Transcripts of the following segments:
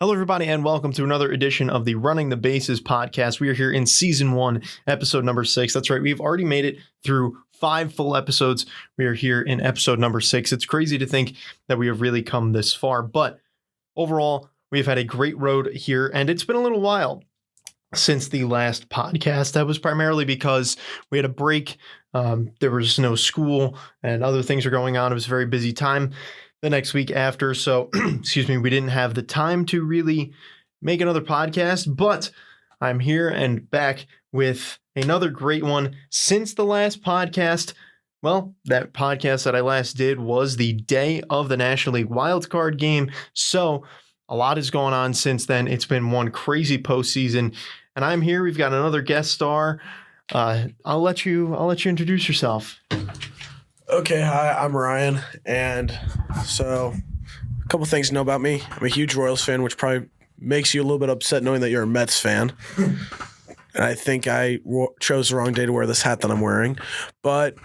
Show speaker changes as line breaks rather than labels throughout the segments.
Hello, everybody, and welcome to another edition of the Running the Bases podcast. We are here in season 1, episode number 6. That's right. We've already made it through 5 full episodes. We are here in episode number 6. It's crazy to think that we have really come this far, but overall, we've had a great road here, and it's been a little while since the last podcast. That was primarily because we had a break. There was no school and other things are going on. It was a very busy time the next week after. So, excuse me, we didn't have the time to really make another podcast, but I'm here and back with another great one since the last podcast. Well, that podcast that I last did was the day of the National League wildcard game. So a lot has gone on since then. It's been one crazy postseason, and I'm here. We've got another guest star. I'll let you introduce yourself.
Okay, hi, I'm Ryan, and so a couple things to know about me. I'm a huge Royals fan, which probably makes you a little bit upset knowing that you're a Mets fan. And I think I chose the wrong day to wear this hat that I'm wearing. But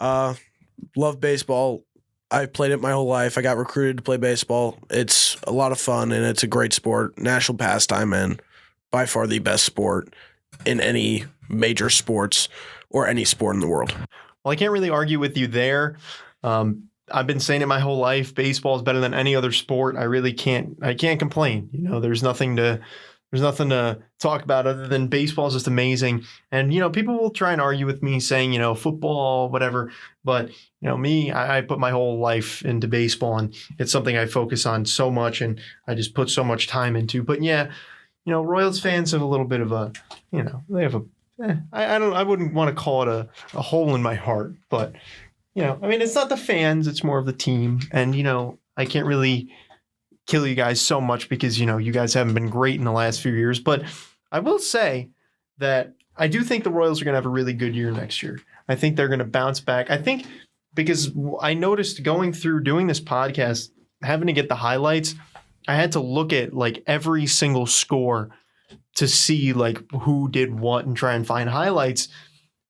love baseball. I've played it my whole life. I got recruited to play baseball. It's a lot of fun, and it's a great sport, national pastime, and by far the best sport in any major sports or any sport in the world.
Well, I can't really argue with you there. I've been saying it my whole life. Baseball is better than any other sport. I can't complain. You know, there's nothing to talk about other than baseball is just amazing. And, you know, people will try and argue with me saying, you know, football, whatever. But, you know, me, I put my whole life into baseball, and it's something I focus on so much and I just put so much time into. But yeah, you know, Royals fans have a little bit of a, you know, they have a, I wouldn't want to call it a hole in my heart, but, you know, I mean, it's not the fans, it's more of the team. And, you know, I can't really kill you guys so much because, you know, you guys haven't been great in the last few years. But I will say that I do think the Royals are going to have a really good year next year. I think they're going to bounce back. I think because I noticed going through doing this podcast, having to get the highlights, I had to look at like every single score to see like who did what and try and find highlights.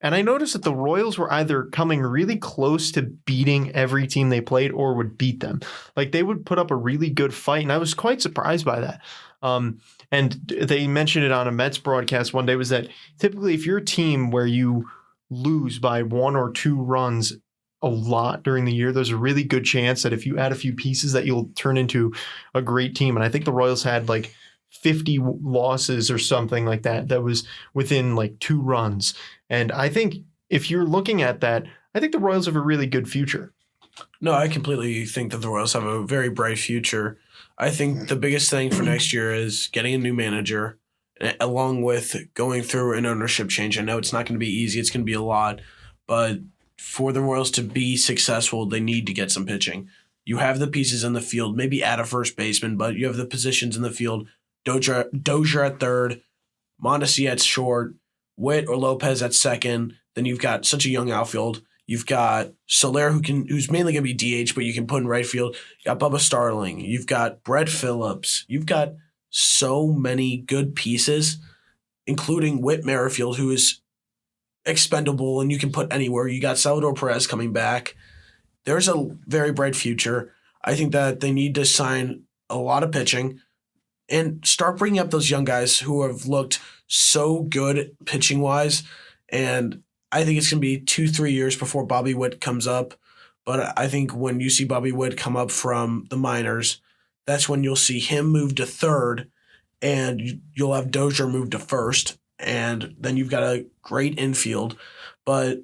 And I noticed that the Royals were either coming really close to beating every team they played or would beat them. Like they would put up a really good fight. And I was quite surprised by that. And they mentioned it on a Mets broadcast one day, was that typically if you're a team where you lose by 1 or 2 runs a lot during the year, there's a really good chance that if you add a few pieces that you'll turn into a great team. And I think the Royals had like 50 losses or something like that. That was within like 2 runs. And I think if you're looking at that, I think the Royals have a really good future.
No, I completely think that the Royals have a very bright future. I think the biggest thing for next year is getting a new manager, along with going through an ownership change. I know it's not going to be easy. It's going to be a lot. But for the Royals to be successful, they need to get some pitching. You have the pieces in the field, maybe add a first baseman, but you have the positions in the field. Dozier at third, Mondesi at short, Witt or Lopez at second. Then you've got such a young outfield. You've got Soler who's mainly going to be DH, but you can put in right field. You got Bubba Starling. You've got Brett Phillips. You've got so many good pieces, including Whit Merrifield, who is expendable and you can put anywhere. You got Salvador Perez coming back. There's a very bright future. I think that they need to sign a lot of pitching and start bringing up those young guys who have looked so good pitching-wise. And I think it's going to be 2-3 years before Bobby Witt comes up. But I think when you see Bobby Witt come up from the minors, that's when you'll see him move to third, and you'll have Dozier move to first. And then you've got a great infield. But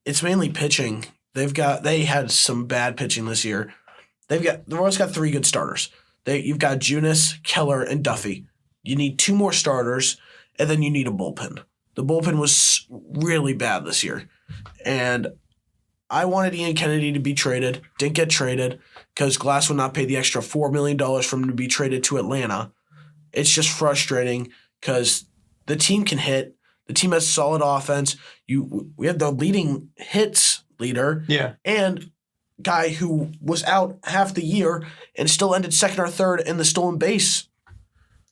it's mainly pitching. They had some bad pitching this year. The Royals got 3 good starters. You've got Junis, Keller, and Duffy. You need 2 more starters, and then you need a bullpen. The bullpen was really bad this year. And I wanted Ian Kennedy to be traded. Didn't get traded because Glass would not pay the extra $4 million for him to be traded to Atlanta. It's just frustrating because the team can hit. The team has solid offense. We have the leading hits leader.
Yeah.
And guy who was out half the year and still ended second or third in the stolen base.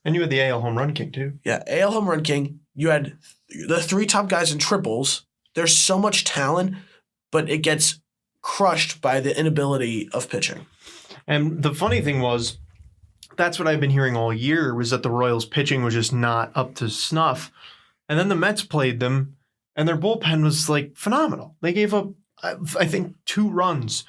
And you had the AL home run king too.
Yeah, AL home run king. You had the 3 top guys in triples. There's so much talent, but it gets crushed by the inability of pitching.
And the funny thing was, That's what I've been hearing all year, was that the Royals pitching was just not up to snuff. And then the Mets played them, and their bullpen was like phenomenal. They gave up, I think, 2 runs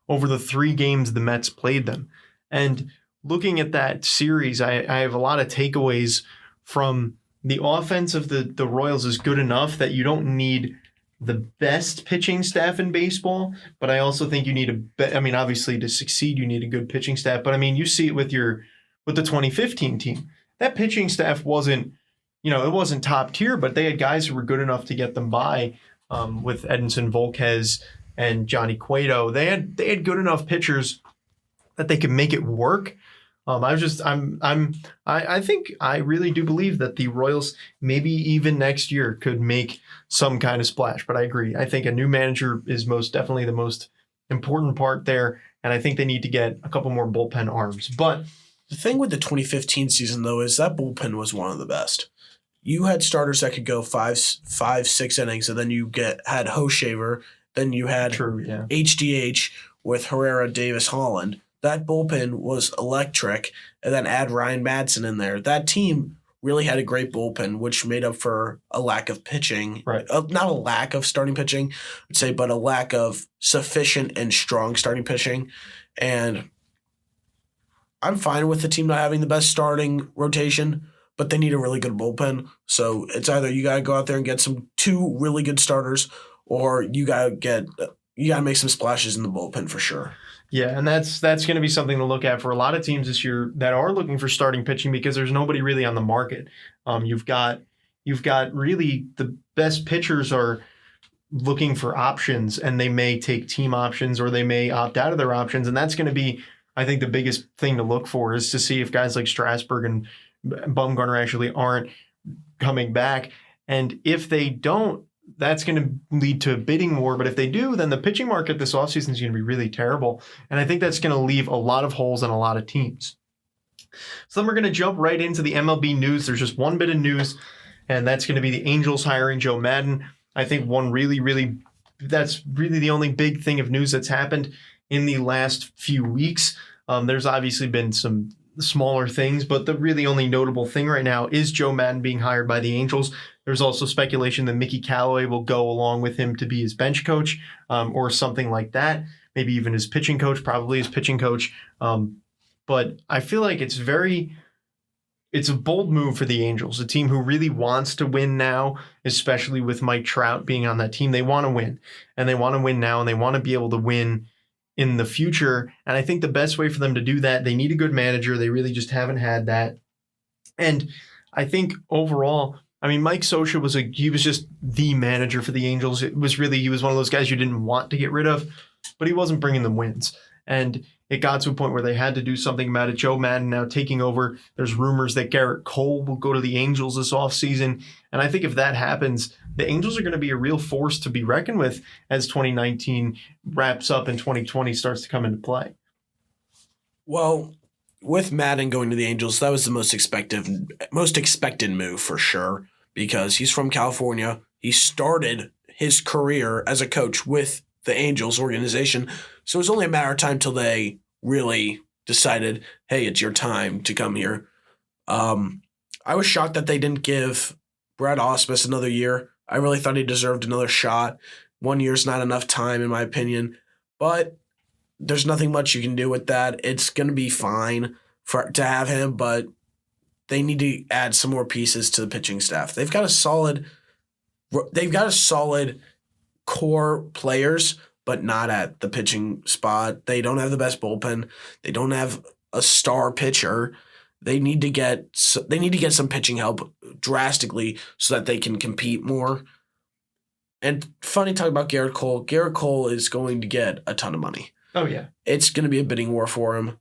over the 3 games the Mets played them. And looking at that series, I have a lot of takeaways from the offense of the Royals is good enough that you don't need the best pitching staff in baseball, but I also think you need obviously to succeed, you need a good pitching staff. But I mean, you see it with the 2015 team. That pitching staff wasn't, it wasn't top tier, but they had guys who were good enough to get them by, with Edinson Volquez and Johnny Cueto. They had good enough pitchers that they could make it work. I think I really do believe that the Royals maybe even next year could make some kind of splash. But I agree. I think a new manager is most definitely the most important part there, and I think they need to get a couple more bullpen arms. But
the thing with the 2015 season, though, is that bullpen was one of the best. You had starters that could go 5-6 innings, and then you had Hoshaver, then you had HDH with Herrera, Davis, Holland. That bullpen was electric, and then add Ryan Madsen in there. That team really had a great bullpen, which made up for a lack of pitching.
Right.
Not a lack of starting pitching, I'd say, but a lack of sufficient and strong starting pitching. And I'm fine with the team not having the best starting rotation, but they need a really good bullpen. So it's either you got to go out there and get 2 really good starters, or you got to make some splashes in the bullpen for sure.
Yeah, and that's going to be something to look at for a lot of teams this year that are looking for starting pitching, because there's nobody really on the market. You've got really the best pitchers are looking for options, and they may take team options or they may opt out of their options, and that's going to be, I think, the biggest thing to look for, is to see if guys like Strasburg and Bumgarner actually aren't coming back, and if they don't, that's going to lead to a bidding war. But if they do, then the pitching market this offseason is going to be really terrible. And I think that's going to leave a lot of holes in a lot of teams. So then we're going to jump right into the MLB news. There's just one bit of news, and that's going to be the Angels hiring Joe Maddon. I think that's really the only big thing of news that's happened in the last few weeks. There's obviously been some smaller things, but the really only notable thing right now is Joe Maddon being hired by the Angels. There's also speculation that Mickey Callaway will go along with him to be his bench coach, or something like that. Maybe even his pitching coach, probably his pitching coach. But I feel like it's a bold move for the Angels, a team who really wants to win now, especially with Mike Trout being on that team. They want to win, and they want to win now, and they want to be able to win in the future. And I think the best way for them to do that, they need a good manager. They really just haven't had that. And I think overall, Mike Scioscia was just the manager for the Angels. He was one of those guys you didn't want to get rid of, but he wasn't bringing them wins. And it got to a point where they had to do something about it. Joe Maddon now taking over. There's rumors that Garrett Cole will go to the Angels this offseason. And I think if that happens, the Angels are going to be a real force to be reckoned with as 2019 wraps up and 2020 starts to come into play.
Well, with Maddon going to the Angels, that was the most expected move for sure, because he's from California. He started his career as a coach with the Angels organization, so it was only a matter of time till they really decided, hey, it's your time to come here. I was shocked that they didn't give Brad Ausmus another year. I really thought he deserved another shot. 1 year's not enough time, in my opinion, but there's nothing much you can do with that. It's going to be fine to have him, but they need to add some more pieces to the pitching staff. They've got a solid core players, but not at the pitching spot. They don't have the best bullpen. They don't have a star pitcher. They need to get some pitching help drastically so that they can compete more. And funny talk about Garrett Cole. Garrett Cole is going to get a ton of money.
Oh, yeah.
It's going to be a bidding war for him.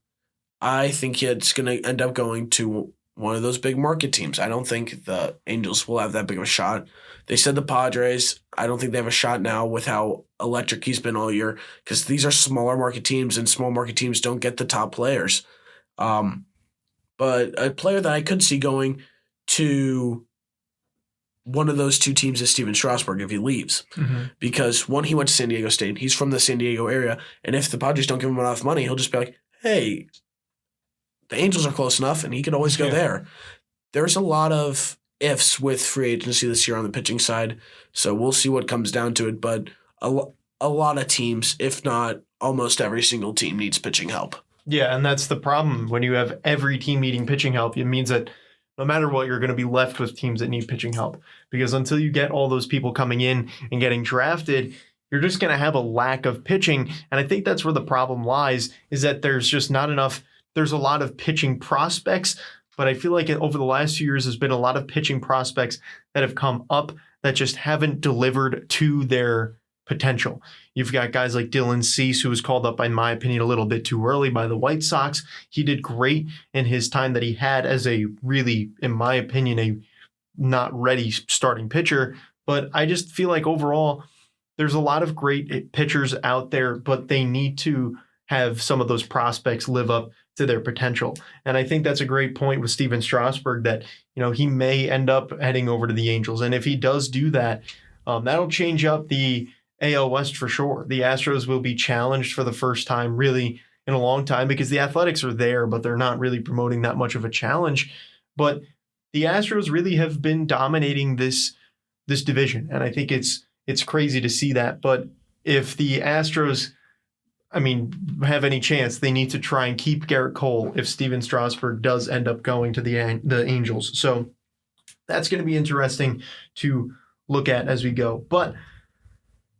I think it's going to end up going to one of those big market teams. I don't think the Angels will have that big of a shot. They said the Padres. I don't think they have a shot now with how electric he's been all year, because these are smaller market teams, and small market teams don't get the top players. But a player that I could see going to one of those two teams is Steven Strasburg if he leaves. Mm-hmm. Because, one, he went to San Diego State. He's from the San Diego area. And if the Padres don't give him enough money, he'll just be like, hey, the Angels are close enough, and he could always go there. There's a lot of ifs with free agency this year on the pitching side, so we'll see what comes down to it. But a lot of teams, if not almost every single team, needs pitching help.
Yeah, and that's the problem. When you have every team needing pitching help, it means that no matter what, you're going to be left with teams that need pitching help. Because until you get all those people coming in and getting drafted, you're just going to have a lack of pitching. And I think that's where the problem lies, is that there's just not enough. There's a lot of pitching prospects, but I feel like over the last few years, there's been a lot of pitching prospects that have come up that just haven't delivered to their potential. You've got guys like Dylan Cease, who was called up, in my opinion, a little bit too early by the White Sox. He did great in his time that he had as a really, in my opinion, a not ready starting pitcher. But I just feel like overall, there's a lot of great pitchers out there, but they need to have some of those prospects live up to their potential. And I think that's a great point with Steven Strasburg, that, he may end up heading over to the Angels. And if he does do that, that'll change up the AL West for sure. The Astros will be challenged for the first time really in a long time, because the Athletics are there, but they're not really promoting that much of a challenge. But the Astros really have been dominating this division. And I think it's crazy to see that. But if the Astros, have any chance, they need to try and keep Garrett Cole if Steven Strasburg does end up going to the Angels. So that's going to be interesting to look at as we go. But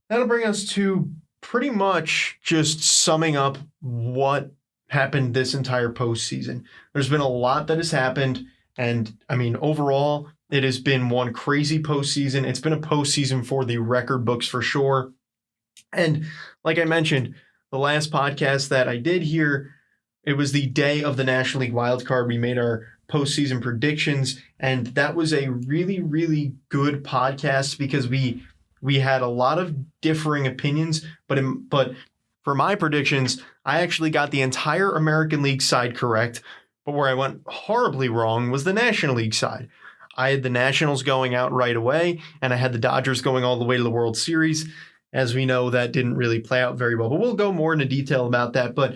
that'll bring us to pretty much just summing up what happened this entire postseason. There's been a lot that has happened. And overall, it has been one crazy postseason. It's been a postseason for the record books for sure. And like I mentioned, the last podcast that I did here, it was the day of the National League wildcard. We made our postseason predictions, and that was a really, really good podcast because we had a lot of differing opinions, but for my predictions, I actually got the entire American League side correct, but where I went horribly wrong was the National League side. I had the Nationals going out right away, and I had the Dodgers going all the way to the World Series. As we know, that didn't really play out very well, but we'll go more into detail about that. But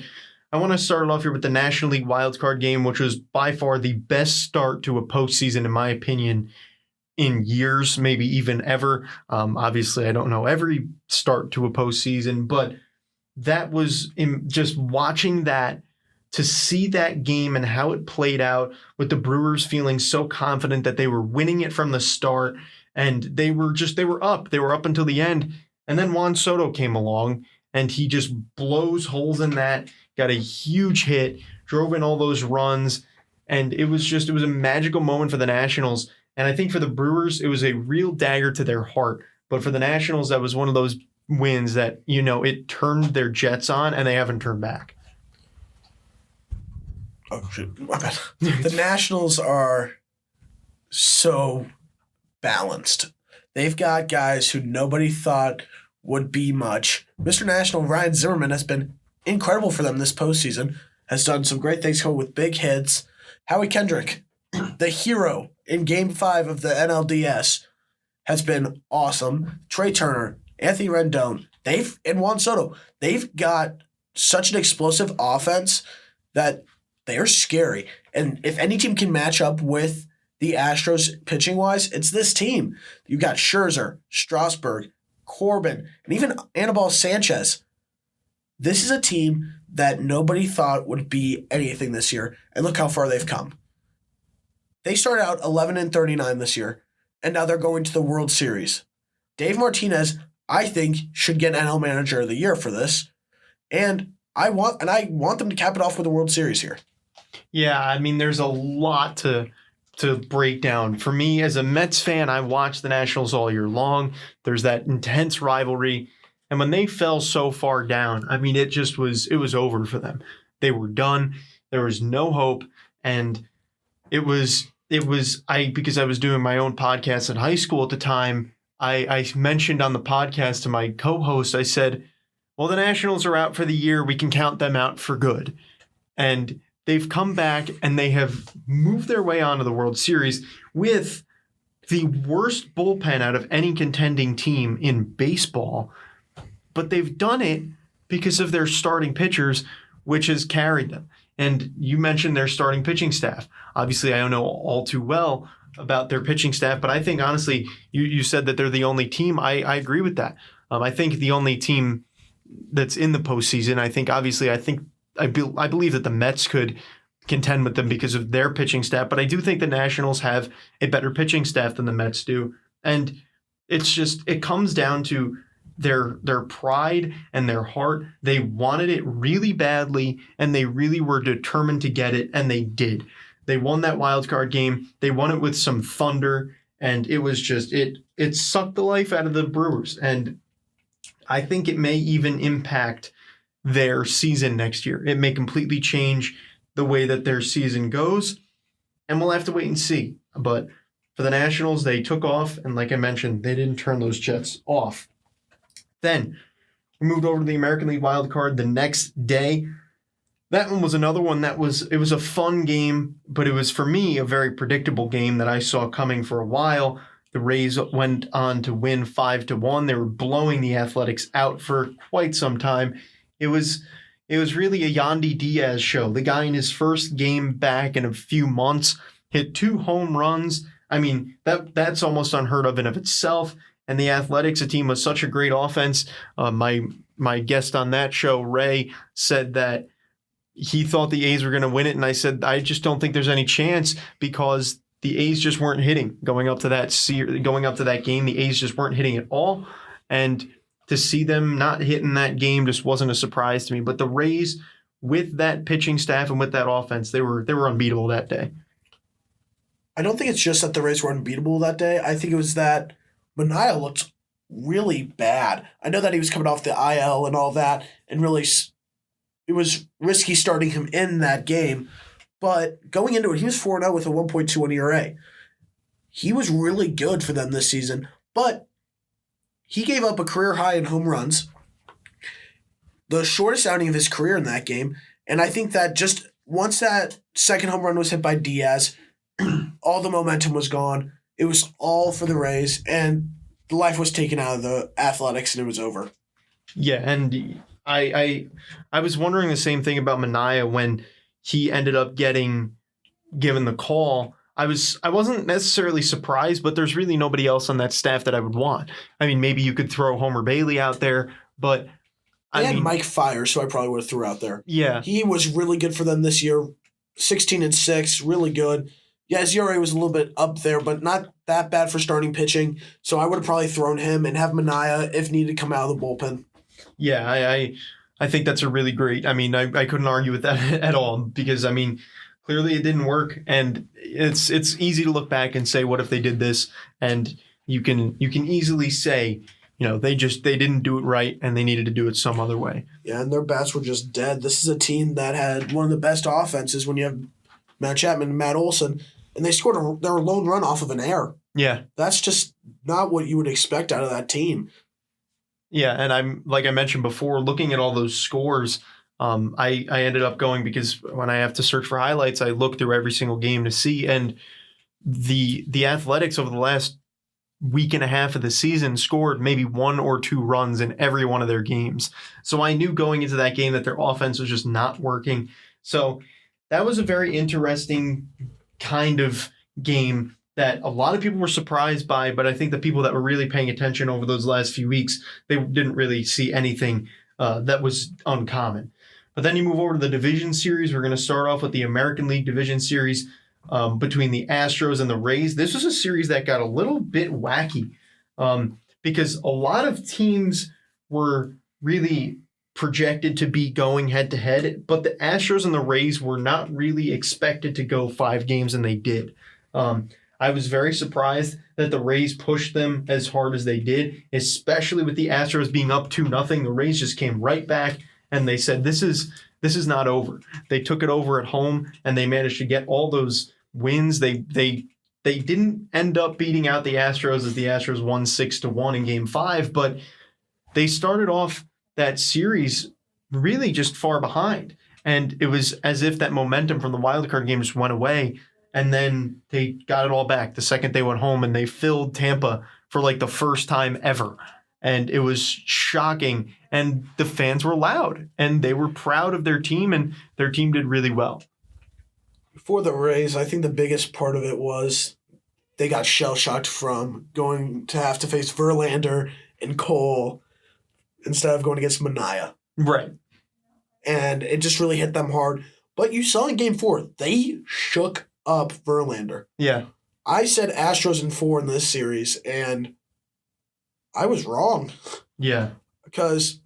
I want to start off here with the National League wildcard game, which was by far the best start to a postseason, in my opinion, in years, maybe even ever. Obviously, I don't know every start to a postseason, but that was just watching that, to see that game and how it played out, with the Brewers feeling so confident that they were winning it from the start, and they were up until the end. And then Juan Soto came along, and he just blows holes in that, got a huge hit, drove in all those runs, and it was a magical moment for the Nationals. And I think for the Brewers, it was a real dagger to their heart. But for the Nationals, that was one of those wins that, it turned their jets on, and they haven't turned back.
Oh, shit. My bad. The Nationals are so balanced. They've got guys who nobody thought would be much. Mr. National, Ryan Zimmerman, has been incredible for them this postseason, has done some great things with big hits. Howie Kendrick, the hero in Game 5 of the NLDS, has been awesome. Trey Turner, Anthony Rendon, and Juan Soto, they've got such an explosive offense that they are scary. And if any team can match up with the Astros pitching-wise, it's this team. You've got Scherzer, Strasburg, Corbin, and even Anibal Sanchez. This is a team that nobody thought would be anything this year, and look how far they've come. They started out 11-39 this year, and now they're going to the World Series. Dave Martinez, I think, should get NL Manager of the Year for this, and I want them to cap it off with the World Series here.
Yeah, there's a lot to break down. For me, as a Mets fan, I watched the Nationals all year long. There's that intense rivalry. And when they fell so far down, it was over for them. They were done. There was no hope. And because I was doing my own podcast in high school at the time, I mentioned on the podcast to my co-host, I said, well, the Nationals are out for the year. We can count them out for good. And they've come back, and they have moved their way onto the World Series with the worst bullpen out of any contending team in baseball. But they've done it because of their starting pitchers, which has carried them. And you mentioned their starting pitching staff. Obviously, I don't know all too well about their pitching staff, but I think honestly, you said that they're the only team. I agree with that. I think the only team that's in the postseason. I believe that the Mets could contend with them because of their pitching staff, but I do think the Nationals have a better pitching staff than the Mets do, and it comes down to their pride and their heart. They wanted it really badly, and they really were determined to get it, and they did. They won that wild card game. They won it with some thunder, and it was just it sucked the life out of the Brewers, and I think it may even impact their season next year. It may completely change the way that their season goes, and we'll have to wait and see. But for the Nationals, they took off, and like I mentioned, they didn't turn those Jets off. Then we moved over to the American League wild card the next day. That one was another one it was a fun game, but it was, for me, a very predictable game that I saw coming for a while. The Rays went on to win 5-1. They were blowing the Athletics out for quite some time. It was really a Yandy Diaz show. The guy in his first game back in a few months hit 2 home runs. I mean, that's almost unheard of in of itself. And the Athletics, a team with such a great offense, my guest on that show, Ray, said that he thought the A's were going to win it. And I said, I just don't think there's any chance, because the A's just weren't hitting going up to that game. The A's just weren't hitting at all. And to see them not hitting that game just wasn't a surprise to me. But the Rays, with that pitching staff and with that offense, they were unbeatable that day.
I don't think it's just that the Rays were unbeatable that day. I think it was that Manaea looked really bad. I know that he was coming off the IL and all that, and really it was risky starting him in that game. But going into it, he was 4-0 with a 1.21 ERA. He was really good for them this season, but he gave up a career high in home runs, the shortest outing of his career in that game. And I think that just once that second home run was hit by Diaz, all the momentum was gone. It was all for the Rays, and the life was taken out of the Athletics, and it was over.
Yeah, and I was wondering the same thing about Manaea when he ended up getting given the call. I wasn't necessarily surprised, but there's really nobody else on that staff that I would want. I mean, maybe you could throw Homer Bailey out there, but
I had Mike Fiers, so I probably would have threw out there.
Yeah.
He was really good for them this year. 16-6, really good. Yeah, his ERA was a little bit up there, but not that bad for starting pitching. So I would have probably thrown him and have Manaea, if needed, come out of the bullpen.
Yeah, I think that's a really great. I mean, I couldn't argue with that at all, because I mean, clearly it didn't work, and it's easy to look back and say, what if they did this? And you can easily say, they didn't do it right, and they needed to do it some other way.
Yeah, and their bats were just dead. This is a team that had one of the best offenses when you have Matt Chapman and Matt Olson, and they scored their lone run off of an error.
Yeah.
That's just not what you would expect out of that team.
Yeah, and I'm, like I mentioned before, looking at all those scores, I ended up going, because when I have to search for highlights, I look through every single game to see, and the Athletics over the last week and a half of the season scored maybe 1 or 2 runs in every one of their games. So I knew going into that game that their offense was just not working. So that was a very interesting kind of game that a lot of people were surprised by, but I think the people that were really paying attention over those last few weeks, they didn't really see anything that was uncommon. But then you move over to the division series. We're going to start off with the American League division series between the Astros and the Rays. This was a series that got a little bit wacky because a lot of teams were really projected to be going head-to-head, but the Astros and the Rays were not really expected to go 5 games, and they did. I was very surprised that the Rays pushed them as hard as they did, especially with the Astros being up 2-0. The Rays just came right back, and they said, this is not over. They took it over at home, and they managed to get all those wins. They didn't end up beating out the Astros, as the Astros won 6-1 in Game 5, but they started off that series really just far behind. And it was as if that momentum from the wildcard game just went away. And then they got it all back the second they went home, and they filled Tampa for like the first time ever. And it was shocking. And the fans were loud and they were proud of their team, and their team did really well.
For the Rays, I think the biggest part of it was they got shell-shocked from going to have to face Verlander and Cole instead of going against Manaea.
Right.
And it just really hit them hard. But you saw in Game 4, they shook up Verlander.
Yeah.
I said Astros in 4 in this series, and I was wrong.
Yeah.
Because,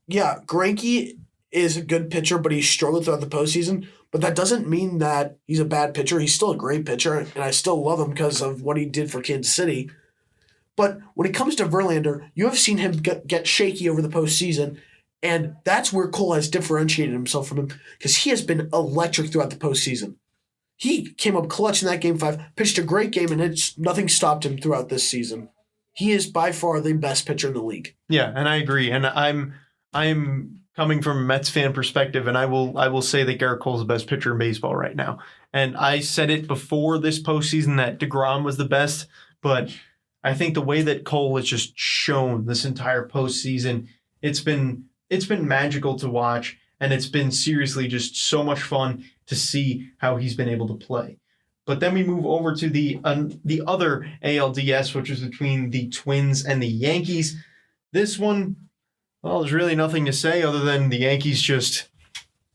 yeah, Greinke is a good pitcher, but he struggled throughout the postseason. But that doesn't mean that he's a bad pitcher. He's still a great pitcher, and I still love him because of what he did for Kansas City. But when it comes to Verlander, you have seen him get shaky over the postseason, and that's where Cole has differentiated himself from him because he has been electric throughout the postseason. He came up clutch in that Game 5, pitched a great game, and nothing stopped him throughout this season. He is by far the best pitcher in the league.
Yeah, and I agree. And I'm coming from a Mets fan perspective, and I will say that Garrett Cole's the best pitcher in baseball right now. And I said it before this postseason that DeGrom was the best, but I think the way that Cole has just shown this entire postseason, it's been magical to watch, and it's been seriously just so much fun to see how he's been able to play. But then we move over to the other ALDS, which is between the Twins and the Yankees. This one, well, there's really nothing to say other than the Yankees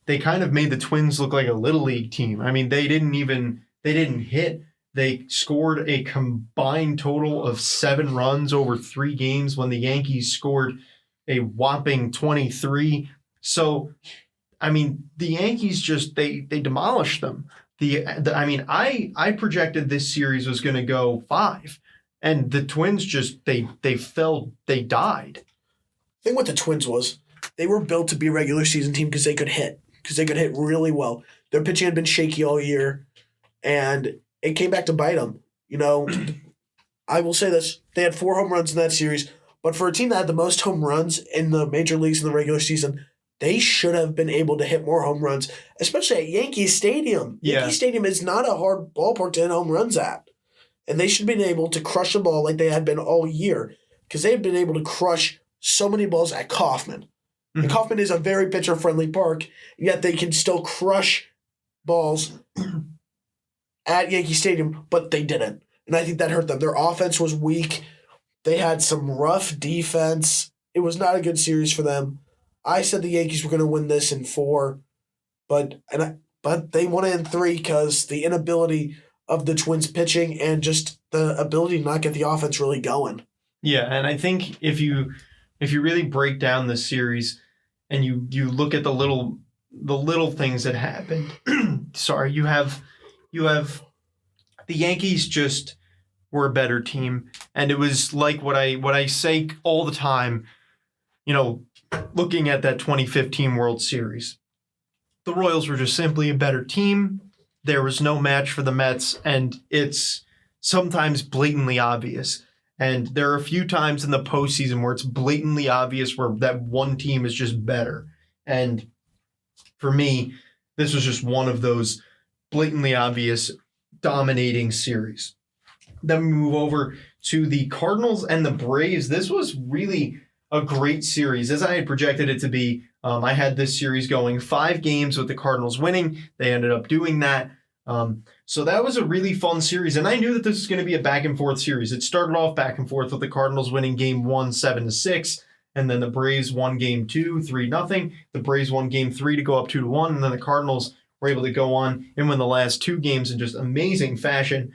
they kind of made the Twins look like a little league team. I mean, they didn't hit. They scored a combined total of 7 runs over 3 games when the Yankees scored a whopping 23. So, I mean, the Yankees they demolished them. I projected this series was going to go 5, and the Twins they died.
The thing with the Twins was they were built to be a regular season team because they could hit really well. Their pitching had been shaky all year, and it came back to bite them. You know, I will say this: they had 4 home runs in that series, but for a team that had the most home runs in the major leagues in the regular season, they should have been able to hit more home runs, especially at Yankee Stadium.
Yeah.
Yankee Stadium is not a hard ballpark to hit home runs at. And they should have been able to crush the ball like they had been all year because they had been able to crush so many balls at Kauffman.
Mm-hmm.
And Kauffman is a very pitcher-friendly park, yet they can still crush balls at Yankee Stadium, but they didn't. And I think that hurt them. Their offense was weak. They had some rough defense. It was not a good series for them. I said the Yankees were going to win this in 4, but they won it in 3 because the inability of the Twins pitching and just the ability to not get the offense really going.
Yeah, and I think if you really break down this series and you look at the little things that happened, sorry, you have the Yankees just were a better team, and it was like what I say all the time, you know, looking at that 2015 World Series. The Royals were just simply a better team. There was no match for the Mets, and it's sometimes blatantly obvious. And there are a few times in the postseason where it's blatantly obvious where that one team is just better. And for me, this was just one of those blatantly obvious dominating series. Then we move over to the Cardinals and the Braves. This was really a great series, as I had projected it to be. I had this series going 5 games with the Cardinals winning. They ended up doing that. So that was a really fun series, and I knew that this was going to be a back-and-forth series. It started off back and forth with the Cardinals winning Game 1 7-6, and then the Braves won Game 2 3-0. The Braves won Game 3 to go up 2-1, and then the Cardinals were able to go on and win the last 2 games in just amazing fashion.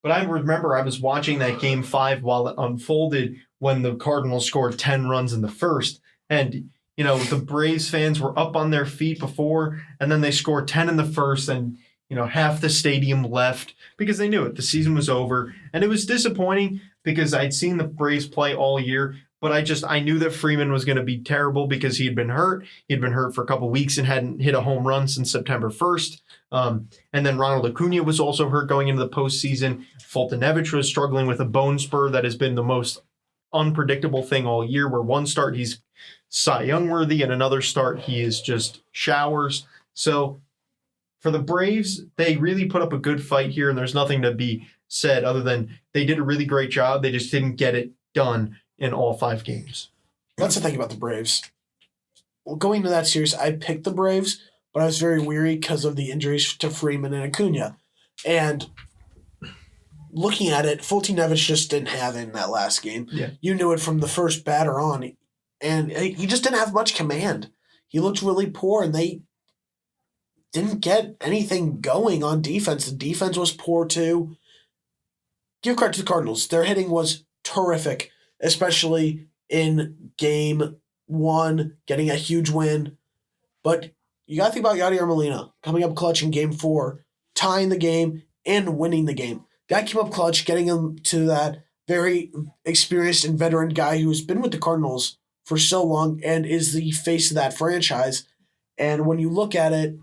But I remember I was watching that Game 5 while it unfolded when the Cardinals scored 10 runs in the first. And, you know, the Braves fans were up on their feet before, and then they scored 10 in the first, and, you know, half the stadium left because they knew it. The season was over. And it was disappointing because I'd seen the Braves play all year, but I knew that Freeman was going to be terrible because he had been hurt. He'd been hurt for a couple of weeks and hadn't hit a home run since September 1st. And then Ronald Acuna was also hurt going into the postseason. Fultonevich was struggling with a bone spur that has been the most unpredictable thing all year, where one start he's Cy Young worthy and another start he is just showers. So for the Braves, they really put up a good fight here, and there's nothing to be said other than they did a really great job. They just didn't get it done in all 5 games.
That's the thing about the Braves. Well, going into that series, I picked the Braves, but I was very weary because of the injuries to Freeman and Acuna. And looking at it, Fulton Nevich just didn't have it in that last game.
Yeah.
You knew it from the first batter on. And he just didn't have much command. He looked really poor, and they didn't get anything going on defense. The defense was poor, too. Give credit to the Cardinals. Their hitting was terrific, especially in Game 1, getting a huge win. But you got to think about Yadier Molina coming up clutch in Game 4, tying the game, and winning the game. Guy came up clutch, getting him to that very experienced and veteran guy who's been with the Cardinals for so long and is the face of that franchise. And when you look at it,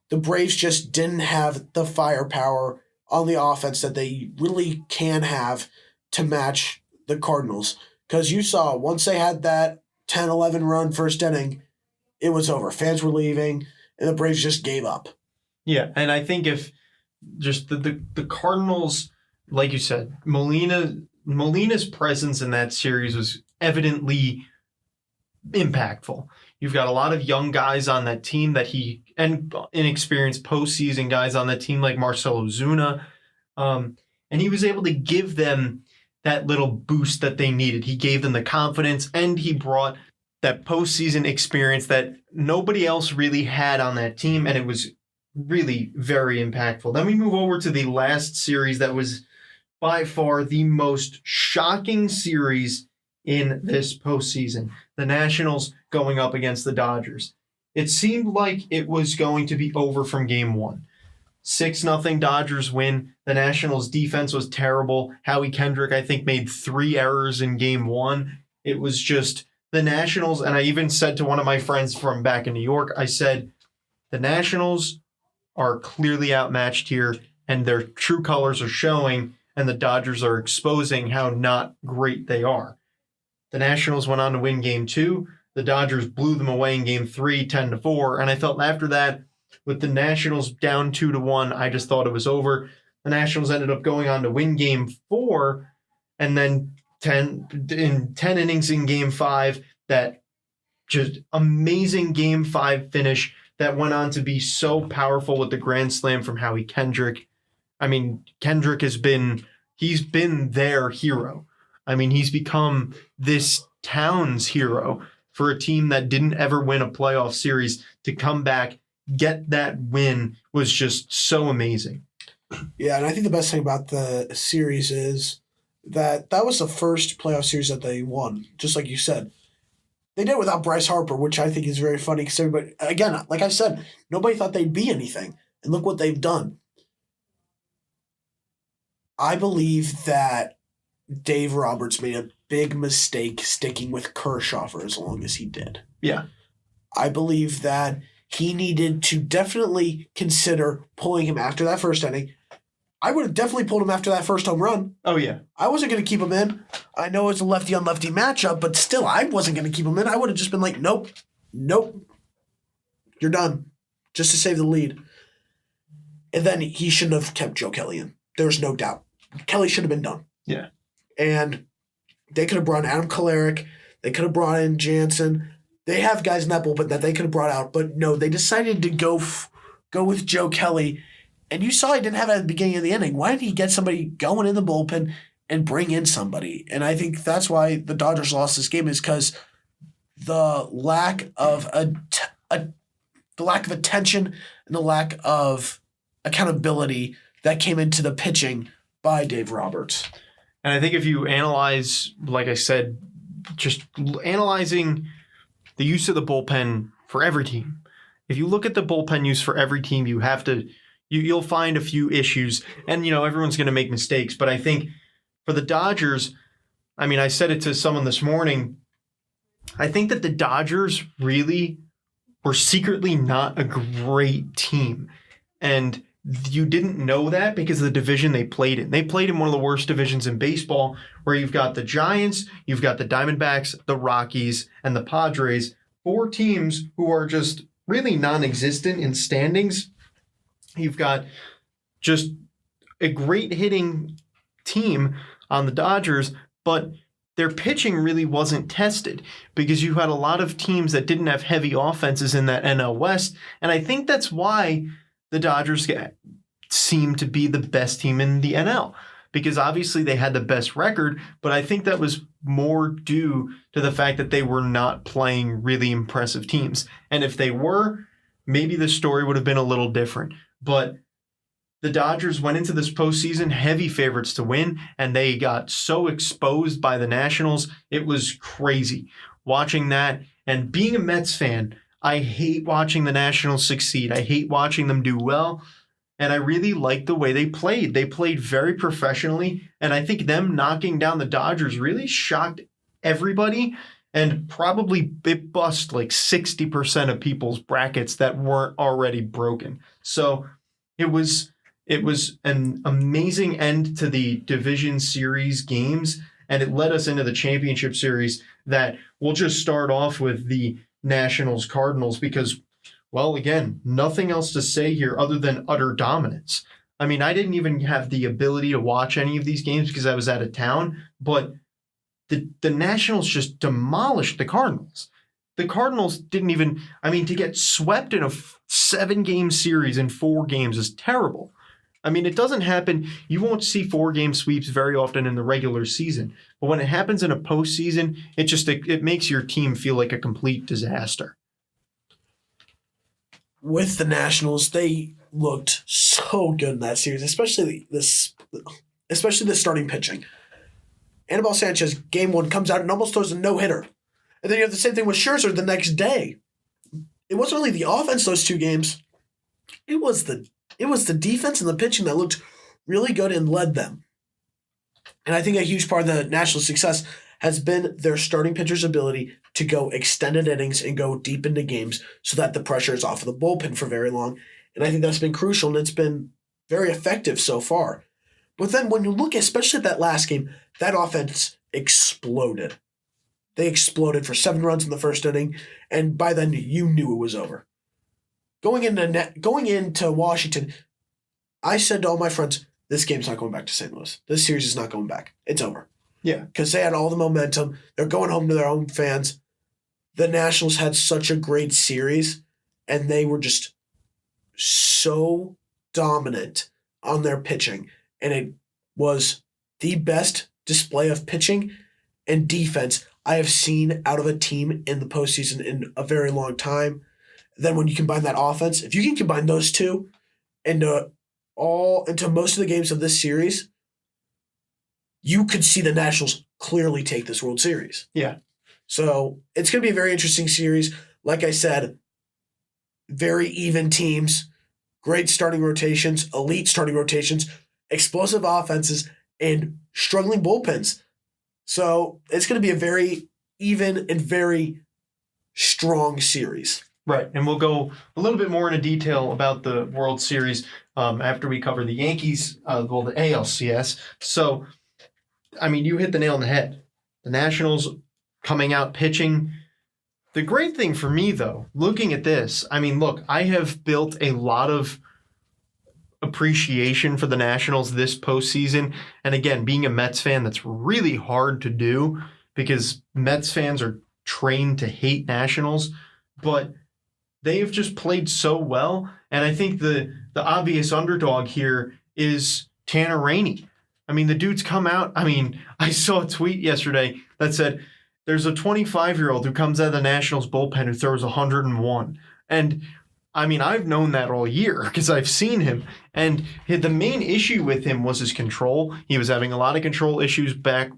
the Braves just didn't have the firepower on the offense that they really can have to match the Cardinals. Because you saw, once they had that 10-11 run first inning, it was over. Fans were leaving, and the Braves just gave up.
Yeah, and I think if just the Cardinals, like you said, Molina's presence in that series was evidently impactful. You've got a lot of young guys on that team and inexperienced postseason guys on that team like Marcell Ozuna. And he was able to give them that little boost that they needed. He gave them the confidence, and he brought that postseason experience that nobody else really had on that team, and it was really very impactful. Then we move over to the last series that was by far the most shocking series in this postseason. The Nationals going up against the Dodgers. It seemed like it was going to be over from Game 1. 6-0 Dodgers win. The Nationals' defense was terrible. Howie Kendrick, I think, made 3 errors in Game 1. It was just the Nationals, and I even said to one of my friends from back in New York, I said, the Nationals are clearly outmatched here, and their true colors are showing, and the Dodgers are exposing how not great they are. The Nationals went on to win Game 2. The Dodgers blew them away in Game 3, 10-4, and I felt after that, with the Nationals down 2-1, I just thought it was over. The Nationals ended up going on to win Game 4, and then 10 innings in Game 5, that just amazing Game 5 finish that went on to be so powerful with the grand slam from Howie Kendrick. I mean, Kendrick he's been their hero. I mean, he's become this town's hero for a team that didn't ever win a playoff series. To come back, get that win was just so amazing.
Yeah, and I think the best thing about the series is that was the first playoff series that they won, just like you said. They did it without Bryce Harper, which I think is very funny because everybody, again, like I said, nobody thought they'd be anything. And look what they've done. I believe that Dave Roberts made a big mistake sticking with Kershaw for as long as he did.
Yeah.
I believe that he needed to definitely consider pulling him after that first inning. I would have definitely pulled him after that first home run.
Oh, yeah.
I wasn't going to keep him in. I know it's a lefty-on-lefty matchup, but still, I wasn't going to keep him in. I would have just been like, nope, you're done, just to save the lead. And then he shouldn't have kept Joe Kelly in. There's no doubt. Kelly should have been done.
Yeah.
And they could have brought in Adam Kolarek. They could have brought in Jansen. They have guys in that bullpen that they could have brought out. But no, they decided to go with Joe Kelly. And you saw he didn't have it at the beginning of the inning. Why didn't he get somebody going in the bullpen and bring in somebody? And I think that's why the Dodgers lost this game, is because the lack of attention and the lack of accountability that came into the pitching by Dave Roberts.
And I think if you analyze, like I said, just analyzing the use of the bullpen for every team. If you look at the bullpen use for every team, you have to you'll find a few issues, and everyone's going to make mistakes. But I think for the Dodgers, I mean, I said it to someone this morning, I think that the Dodgers really were secretly not a great team. And you didn't know that because of the division they played in. They played in one of the worst divisions in baseball, where you've got the Giants, you've got the Diamondbacks, the Rockies, and the Padres, 4 teams who are just really non-existent in standings. You've got just a great hitting team on the Dodgers, but their pitching really wasn't tested because you had a lot of teams that didn't have heavy offenses in that NL West. And I think that's why the Dodgers seem to be the best team in the NL, because obviously they had the best record, but I think that was more due to the fact that they were not playing really impressive teams. And if they were, maybe the story would have been a little different. But the Dodgers went into this postseason heavy favorites to win, and they got so exposed by the Nationals. It was crazy watching that. And being a Mets fan, I hate watching the Nationals succeed. I hate watching them do well. And I really liked the way they played. They played very professionally. And I think them knocking down the Dodgers really shocked everybody. And probably it bust like 60% of people's brackets that weren't already broken. So it was an amazing end to the division series games, and it led us into the championship series that we'll just start off with the Nationals Cardinals because, well, again, nothing else to say here other than utter dominance. I mean, I didn't even have the ability to watch any of these games because I was out of town, but the Nationals just demolished the Cardinals. The Cardinals didn't even, to get swept in a 7-game series in 4 games is terrible. I mean, it doesn't happen. You won't see 4-game sweeps very often in the regular season. But when it happens in a postseason, it makes your team feel like a complete disaster.
With the Nationals, they looked so good in that series, especially the starting pitching. Anibal Sanchez, game 1, comes out and almost throws a no-hitter. And then you have the same thing with Scherzer the next day. It wasn't really the offense those 2 games. It was the defense and the pitching that looked really good and led them. And I think a huge part of the Nationals' success has been their starting pitcher's ability to go extended innings and go deep into games so that the pressure is off of the bullpen for very long. And I think that's been crucial, and it's been very effective so far. But then when you look, especially at that last game, that offense exploded. They exploded for 7 runs in the first inning, and by then you knew it was over. Going into Washington, I said to all my friends, this game's not going back to St. Louis. This series is not going back. It's over.
Yeah.
Because they had all the momentum. They're going home to their own fans. The Nationals had such a great series, and they were just so dominant on their pitching. And it was the best display of pitching and defense I have seen out of a team in the postseason in a very long time. Then when you combine that offense, if you can combine those two into most of the games of this series, you could see the Nationals clearly take this World Series.
Yeah.
So it's going to be a very interesting series. Like I said, very even teams, great starting rotations, elite starting rotations, explosive offenses, and struggling bullpens. So it's going to be a very even and very strong series.
Right, and we'll go a little bit more into detail about the World Series after we cover the Yankees, the ALCS. So, you hit the nail on the head. The Nationals coming out pitching. The great thing for me, though, looking at this, I have built a lot of appreciation for the Nationals this postseason. And again, being a Mets fan, that's really hard to do because Mets fans are trained to hate Nationals. But they have just played so well. And I think the obvious underdog here is Tanner Rainey. The dude's come out. I saw a tweet yesterday that said there's a 25-year-old who comes out of the Nationals bullpen who throws 101. And I've known that all year because I've seen him. And the main issue with him was his control. He was having a lot of control issues back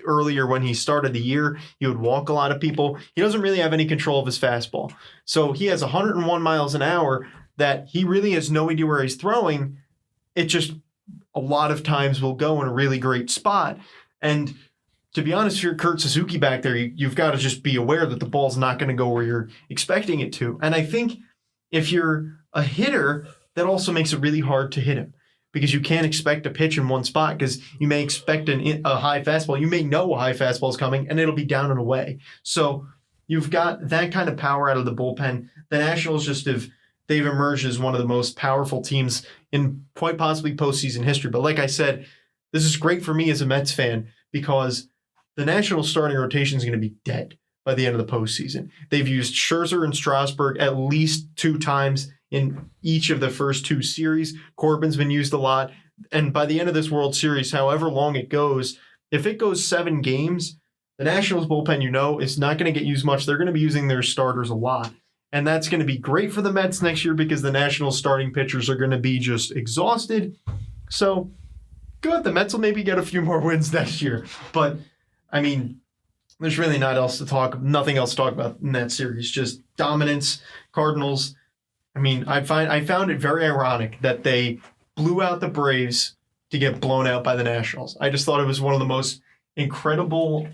earlier when he started the year. He would walk a lot of people. He doesn't really have any control of his fastball. So he has 101 miles an hour that he really has no idea where he's throwing. It just a lot of times will go in a really great spot. And to be honest, if you're Kurt Suzuki back there, you've got to just be aware that the ball's not going to go where you're expecting it to. And I think if you're a hitter, that also makes it really hard to hit him because you can't expect a pitch in one spot because you may expect a high fastball. You may know a high fastball is coming, and it'll be down and away. So you've got that kind of power out of the bullpen. The Nationals they've emerged as one of the most powerful teams in quite possibly postseason history. But like I said, this is great for me as a Mets fan because the Nationals starting rotation is going to be dead by the end of the postseason. They've used Scherzer and Strasburg at least 2 times in each of the first 2 series. Corbin's been used a lot. And by the end of this World Series, however long it goes, if it goes 7 games, the Nationals bullpen, is not going to get used much. They're going to be using their starters a lot. And that's going to be great for the Mets next year because the Nationals starting pitchers are going to be just exhausted. So good. The Mets will maybe get a few more wins next year. But, there's really nothing else to talk about in that series. Just dominance. Cardinals. I found it very ironic that they blew out the Braves to get blown out by the Nationals. I just thought it was one of the most incredible,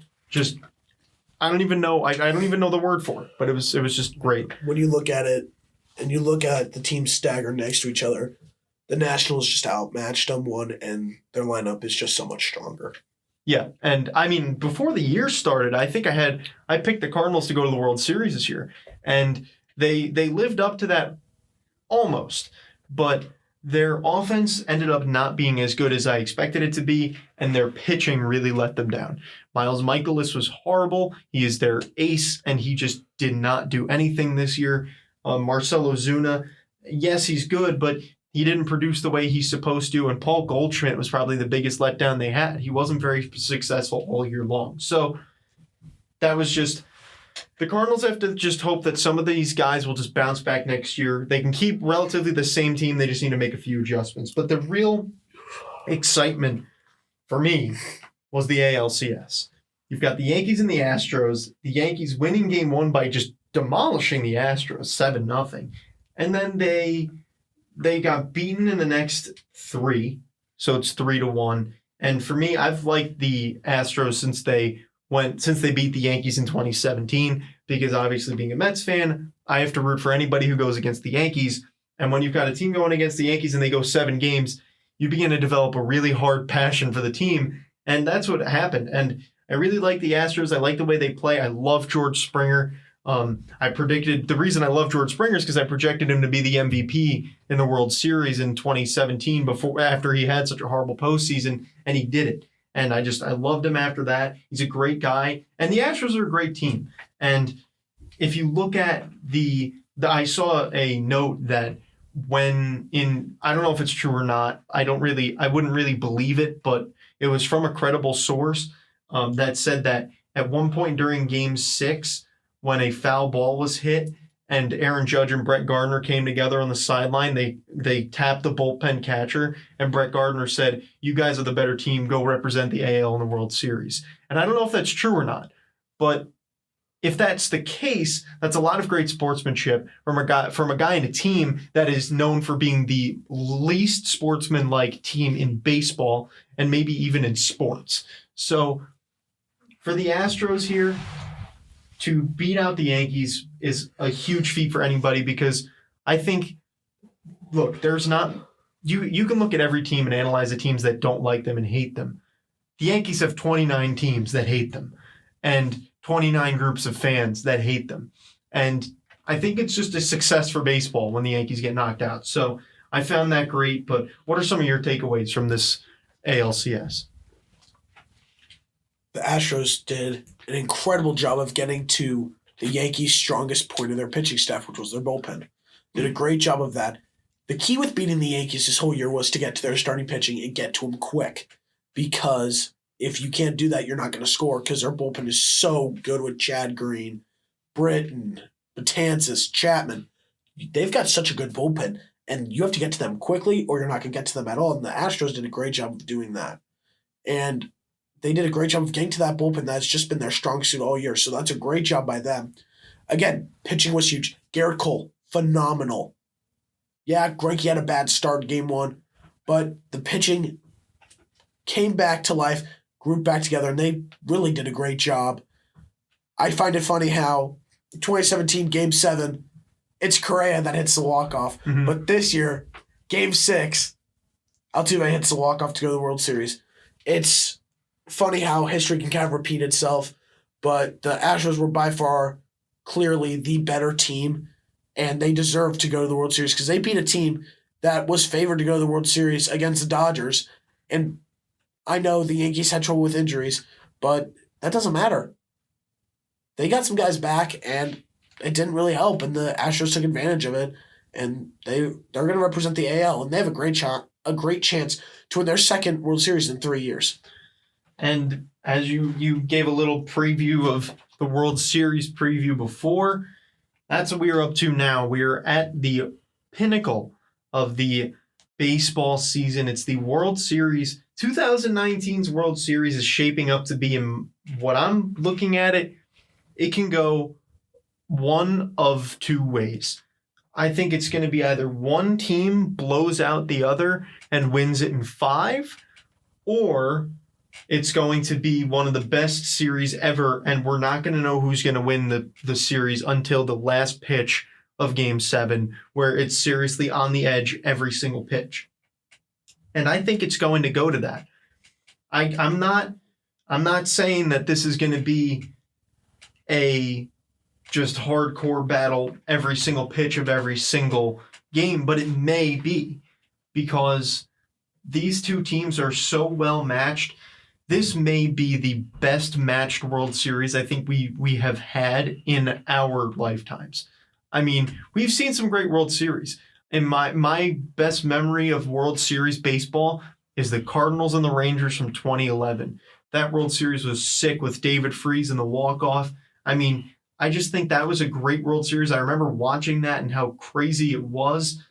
I don't even know the word for it, but it was just great.
When you look at it and you look at the teams staggered next to each other, the Nationals just outmatched them one, and their lineup is just so much stronger.
Yeah, and before the year started, I think I picked the Cardinals to go to the World Series this year, and they lived up to that almost, but their offense ended up not being as good as I expected it to be, and their pitching really let them down. Miles Mikolas was horrible. He is their ace, and he just did not do anything this year. Marcell Ozuna, yes, he's good, but he didn't produce the way he's supposed to, and Paul Goldschmidt was probably the biggest letdown they had. He wasn't very successful all year long. So that was just... The Cardinals have to just hope that some of these guys will just bounce back next year. They can keep relatively the same team. They just need to make a few adjustments. But the real excitement for me was the ALCS. You've got the Yankees and the Astros. The Yankees winning game 1 by just demolishing the Astros 7-0. And then they got beaten in the next 3. So it's 3-1. And for me, I've liked the Astros since they beat the Yankees in 2017, because obviously being a Mets fan, I have to root for anybody who goes against the Yankees. And when you've got a team going against the Yankees and they go 7 games, you begin to develop a really hard passion for the team. And that's what happened. And I really like the Astros. I like the way they play. I love George Springer. The reason I love George Springer is because I projected him to be the MVP in the World Series in 2017 after he had such a horrible postseason, and he did it. And I loved him after that. He's a great guy. And the Astros are a great team. And if you look at I saw a note that I don't know if it's true or not. I wouldn't really believe it, but it was from a credible source that said that at one point during Game 6, when a foul ball was hit and Aaron Judge and Brett Gardner came together on the sideline, they tapped the bullpen catcher, and Brett Gardner said, "You guys are the better team. Go represent the AL in the World Series." And I don't know if that's true or not, but if that's the case, that's a lot of great sportsmanship from a guy in a team that is known for being the least sportsman-like team in baseball and maybe even in sports. So for the Astros here, to beat out the Yankees is a huge feat for anybody, because I think, look, there's not... You can look at every team and analyze the teams that don't like them and hate them. The Yankees have 29 teams that hate them and 29 groups of fans that hate them. And I think it's just a success for baseball when the Yankees get knocked out. So I found that great, but what are some of your takeaways from this ALCS?
The Astros did an incredible job of getting to the Yankees' strongest point of their pitching staff, which was their bullpen. Did a great job of that. The key with beating the Yankees this whole year was to get to their starting pitching and get to them quick, because if you can't do that, you're not going to score, because their bullpen is so good with Chad Green, Britton, Betances, Chapman. They've got such a good bullpen, and you have to get to them quickly or you're not going to get to them at all. And the Astros did a great job of doing that. And they did a great job of getting to that bullpen. That's just been their strong suit all year. So that's a great job by them. Again, pitching was huge. Garrett Cole, phenomenal. Yeah, Greinke had a bad start Game 1, but the pitching came back to life, grouped back together, and they really did a great job. I find it funny how 2017 Game 7, it's Correa that hits the walk-off. Mm-hmm. But this year, Game 6, Altuve hits the walk-off to go to the World Series. It's funny how history can kind of repeat itself, but the Astros were by far clearly the better team, and they deserve to go to the World Series because they beat a team that was favored to go to the World Series against the Dodgers. And I know the Yankees had trouble with injuries, but that doesn't matter. They got some guys back, and it didn't really help, and the Astros took advantage of it, and they're going to represent the AL, and they have a great chance to win their second World Series in 3 years.
And as you gave a little preview of the World Series preview before, that's what we are up to now. We are at the pinnacle of the baseball season. It's the World Series. 2019's World Series is shaping up to be, in what I'm looking at it can go one of two ways. I think it's going to be either one team blows out the other and wins it in 5, or it's going to be one of the best series ever, and we're not going to know who's going to win the series until the last pitch of Game 7, where it's seriously on the edge every single pitch. And I think it's going to go to that. I'm not saying that this is going to be a just hardcore battle every single pitch of every single game, but it may be, because these two teams are so well matched. This may be the best matched World Series I think we have had in our lifetimes. I mean, we've seen some great World Series. And my best memory of World Series baseball is the Cardinals and the Rangers from 2011. That World Series was sick with David Freese and the walk-off. I mean, I just think that was a great World Series. I remember watching that and how crazy it was.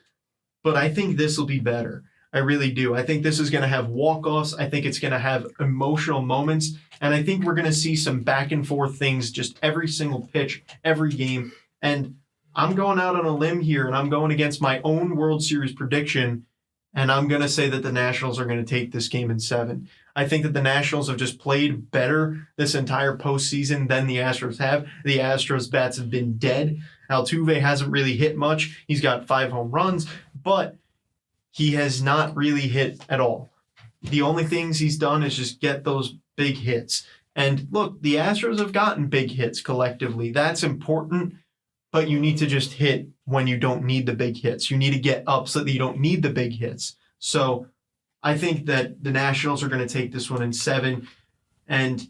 But I think this will be better. I really do. I think this is going to have walk-offs. I think it's going to have emotional moments. And I think we're going to see some back and forth things just every single pitch, every game. And I'm going out on a limb here, and I'm going against my own World Series prediction. And I'm going to say that the Nationals are going to take this game in 7. I think that the Nationals have just played better this entire postseason than the Astros have. The Astros bats have been dead. Altuve hasn't really hit much. He's got 5 home runs, but he has not really hit at all. The only things he's done is just get those big hits. And look, the Astros have gotten big hits collectively. That's important, but you need to just hit when you don't need the big hits. You need to get up so that you don't need the big hits. So I think that the Nationals are going to take this one in 7. And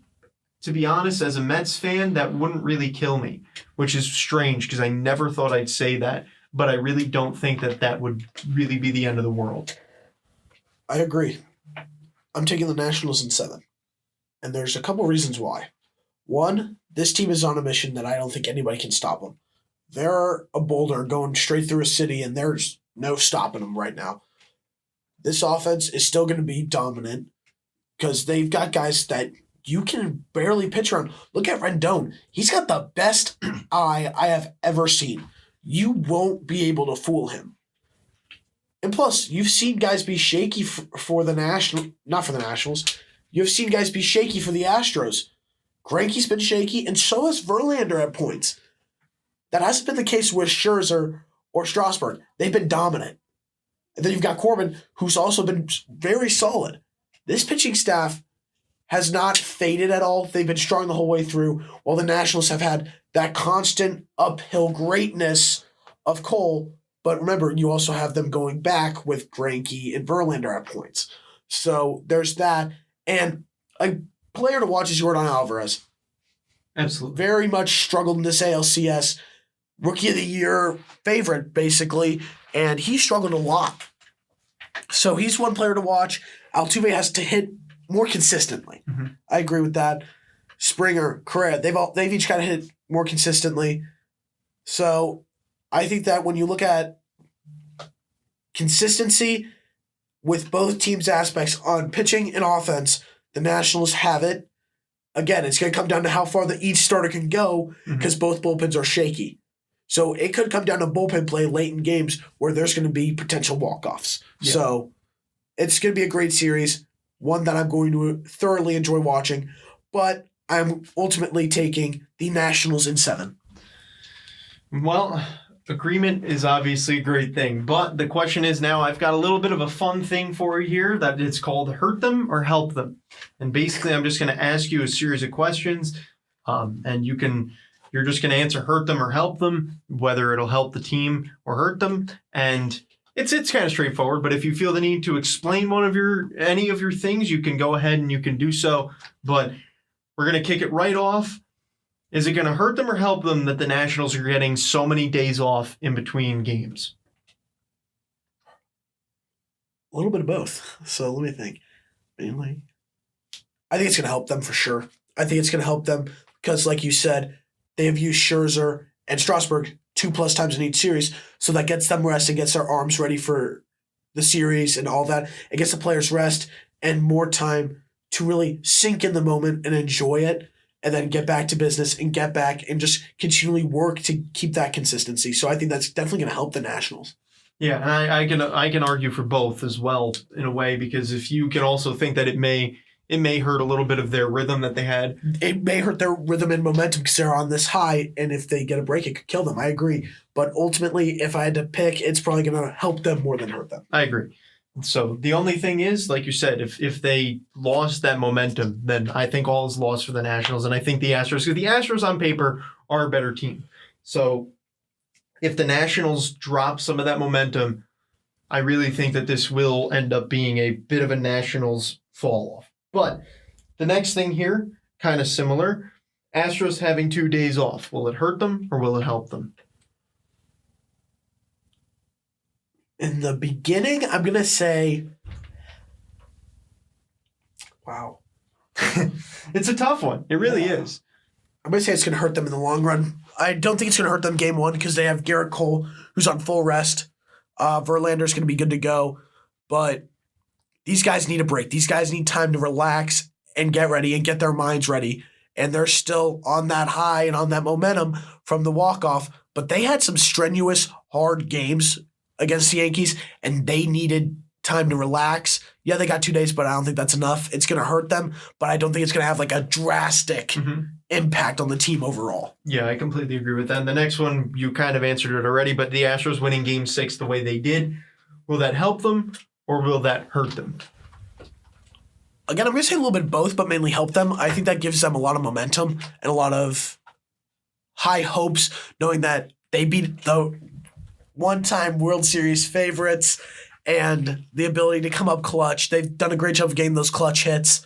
to be honest, as a Mets fan, that wouldn't really kill me, which is strange because I never thought I'd say that. But I really don't think that would really be the end of the world.
I agree. I'm taking the Nationals in 7. And there's a couple reasons why. One, this team is on a mission that I don't think anybody can stop them. They're a boulder going straight through a city, and there's no stopping them right now. This offense is still going to be dominant because they've got guys that you can barely pitch around. Look at Rendon. He's got the best eye I have ever seen. You won't be able to fool him. And plus, you've seen guys be shaky for the not for the Nationals. You've seen guys be shaky for the Astros. Greinke's been shaky, and so has Verlander at points. That hasn't been the case with Scherzer or Strasburg. They've been dominant. And then you've got Corbin, who's also been very solid. This pitching staff has not faded at all. They've been strong the whole way through, while the Nationals have had that constant uphill greatness of Cole. But remember, you also have them going back with Greinke and Verlander at points. So there's that. And a player to watch is Yordan Alvarez.
Absolutely.
Very much struggled in this ALCS. Rookie of the Year favorite, basically. And he struggled a lot. So he's one player to watch. Altuve has to hit more consistently. Mm-hmm. I agree with that. Springer, Correa, they've each got to hit more consistently. So I think that when you look at consistency with both teams' aspects on pitching and offense, the Nationals have it. Again, it's going to come down to how far each starter can go because both bullpens are shaky. So it could come down to bullpen play late in games where there's going to be potential walk-offs. Yeah. So it's going to be a great series, one that I'm going to thoroughly enjoy watching. But I'm ultimately taking the Nationals in 7.
Well, agreement is obviously a great thing. But the question is now, I've got a little bit of a fun thing for you here that it's called Hurt Them or Help Them. And basically, I'm just going to ask you a series of questions, and you're just going to answer hurt them or help them, whether it'll help the team or hurt them. And it's kind of straightforward, but if you feel the need to explain any of your things, you can go ahead and you can do so. But we're going to kick it right off. Is it going to hurt them or help them that the Nationals are getting so many days off in between games?
A little bit of both. So let me think. Mainly, I think it's going to help them for sure. I think it's going to help them because, like you said, they have used Scherzer and Strasburg 2+ times in each series. So that gets them rest and gets their arms ready for the series and all that. It gets the players rest and more time to really sink in the moment and enjoy it, and then get back to business and get back and just continually work to keep that consistency. So I think that's definitely going to help the Nationals.
Yeah, and I can argue for both as well in a way, because if you can also think that it may hurt a little bit of their rhythm that they had.
It may hurt their rhythm and momentum because they're on this high, and if they get a break, it could kill them. I agree. But ultimately, if I had to pick, it's probably going to help them more than hurt them.
I agree. So the only thing is, like you said, if they lost that momentum, then I think all is lost for the Nationals. And I think the Astros on paper are a better team. So if the Nationals drop some of that momentum, I really think that this will end up being a bit of a Nationals fall off. But the next thing here, kind of similar, Astros having 2 days off. Will it hurt them or will it help them?
In the beginning, I'm going to say, wow.
It's a tough one. It really is.
I'm going to say it's going to hurt them in the long run. I don't think it's going to hurt them game one because they have Garrett Cole, who's on full rest. Verlander's going to be good to go. But these guys need a break. These guys need time to relax and get ready and get their minds ready. And they're still on that high and on that momentum from the walk-off. But they had some strenuous, hard games against the Yankees, and they needed time to relax. Yeah, they got 2 days, but I don't think that's enough. It's going to hurt them, but I don't think it's going to have like a drastic impact on the team overall.
Yeah, I completely agree with that. And the next one, you kind of answered it already, but the Astros winning Game 6 the way they did, will that help them or will that hurt them?
Again, I'm going to say a little bit both, but mainly help them. I think that gives them a lot of momentum and a lot of high hopes, knowing that they beat the one-time World Series favorites and the ability to come up clutch. They've done a great job of getting those clutch hits.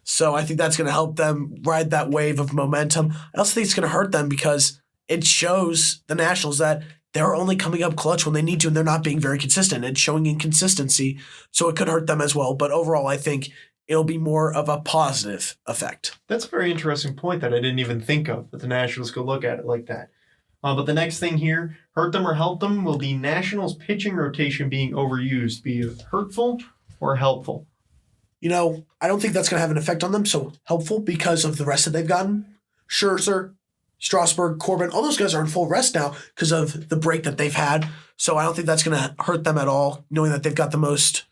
So I think that's going to help them ride that wave of momentum. I also think it's going to hurt them because it shows the Nationals that they're only coming up clutch when they need to and they're not being very consistent. It's showing inconsistency. So it could hurt them as well. But overall, I think it'll be more of a positive effect.
That's a very interesting point that I didn't even think of, that the Nationals could look at it like that. But the next thing here, hurt them or help them, will the Nationals pitching rotation being overused be hurtful or helpful?
You know, I don't think that's going to have an effect on them. So helpful because of the rest that they've gotten. Scherzer, Strasburg, Corbin, all those guys are in full rest now because of the break that they've had. So I don't think that's going to hurt them at all, knowing that they've got the most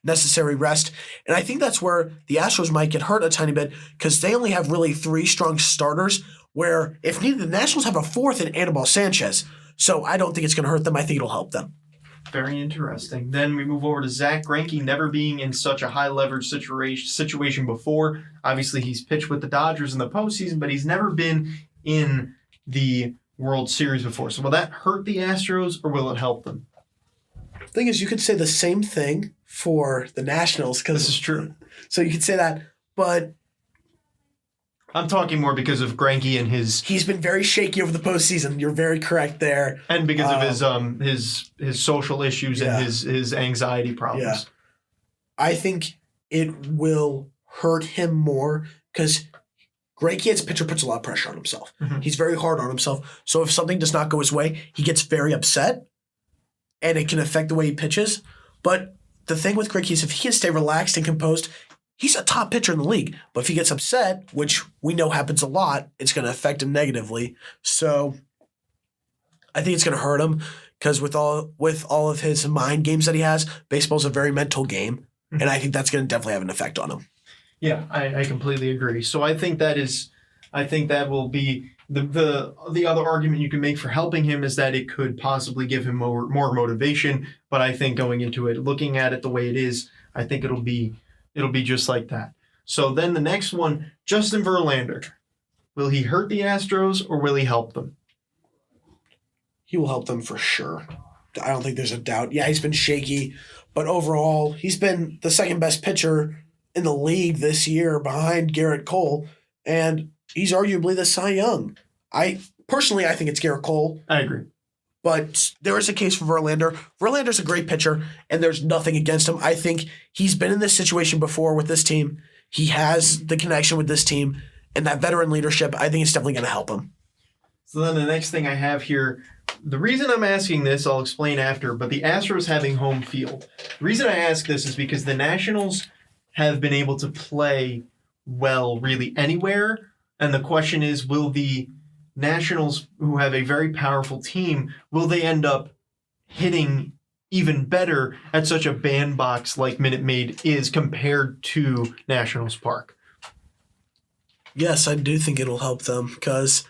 necessary rest. And I think that's where the Astros might get hurt a tiny bit because they only have really 3 strong starters, where if needed, the Nationals have a 4th in Anibal Sanchez. So I don't think it's going to hurt them. I think it'll help them.
Very interesting. Then we move over to Zach Greinke, never being in such a high leverage situation before. Obviously, he's pitched with the Dodgers in the postseason, but he's never been in the World Series before. So will that hurt the Astros or will it help them?
The thing is, you could say the same thing for the Nationals.
This is true.
So you could say that, but
I'm talking more because of Greinke and his.
He's been very shaky over the postseason. You're very correct there,
and because of his social issues and his anxiety problems.
Yeah. I think it will hurt him more because Greinke as a pitcher puts a lot of pressure on himself. Mm-hmm. He's very hard on himself. So if something does not go his way, he gets very upset, and it can affect the way he pitches. But the thing with Greinke is if he can stay relaxed and composed, he's a top pitcher in the league. But if he gets upset, which we know happens a lot, it's going to affect him negatively. So I think it's going to hurt him because with all of his mind games that he has, baseball's a very mental game. Mm-hmm. And I think that's going to definitely have an effect on him.
Yeah, I completely agree. So I think that will be the other argument you can make for helping him is that it could possibly give him more motivation. But I think going into it, looking at it the way it is, I think it'll be just like that. So then the next one, Justin Verlander. Will he hurt the Astros or will he help them?
He will help them for sure. I don't think there's a doubt. Yeah, he's been shaky, but overall, he's been the second best pitcher in the league this year behind Garrett Cole. and he's arguably the Cy Young. Personally, I think it's Garrett Cole.
I agree.
But there is a case for Verlander. Verlander's a great pitcher, and there's nothing against him. I think he's been in this situation before with this team. He has the connection with this team, and that veteran leadership, I think it's definitely going to help him.
So then the next thing I have here, the reason I'm asking this, I'll explain after, but the Astros having home field. The reason I ask this is because the Nationals have been able to play well really anywhere, and the question is, will the Nationals, who have a very powerful team, will they end up hitting even better at such a bandbox like Minute Maid is compared to Nationals Park?
Yes, I do think it'll help them because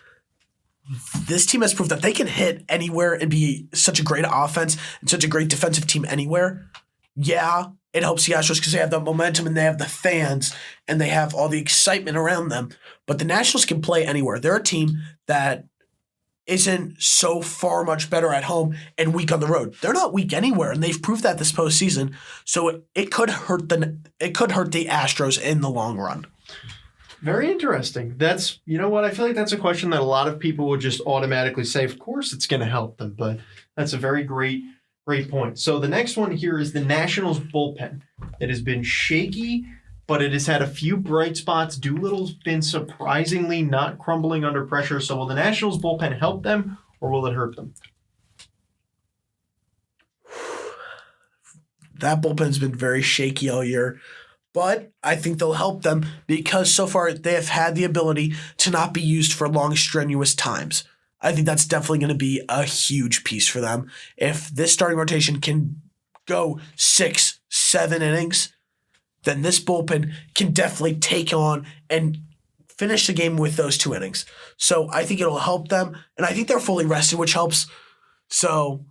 this team has proved that they can hit anywhere and be such a great offense and such a great defensive team anywhere. Yeah, it helps the Astros because they have the momentum and they have the fans and they have all the excitement around them. But the Nationals can play anywhere. They're a team that isn't so far much better at home and weak on the road. They're not weak anywhere, and they've proved that this postseason. So it could hurt the Astros in the long run.
Very interesting. That's, you know what, I feel like that's a question that a lot of people would just automatically say, of course it's going to help them, but that's a very great point. So the next one here is the Nationals bullpen. It has been shaky, but it has had a few bright spots. Doolittle's been surprisingly not crumbling under pressure. So will the Nationals bullpen help them or will it hurt them?
That bullpen's been very shaky all year. But I think they'll help them because so far they have had the ability to not be used for long, strenuous times. I think that's definitely going to be a huge piece for them. If this starting rotation can go 6-7 innings, then this bullpen can definitely take on and finish the game with those 2 innings. So I think it'll help them, and I think they're fully rested, which helps. So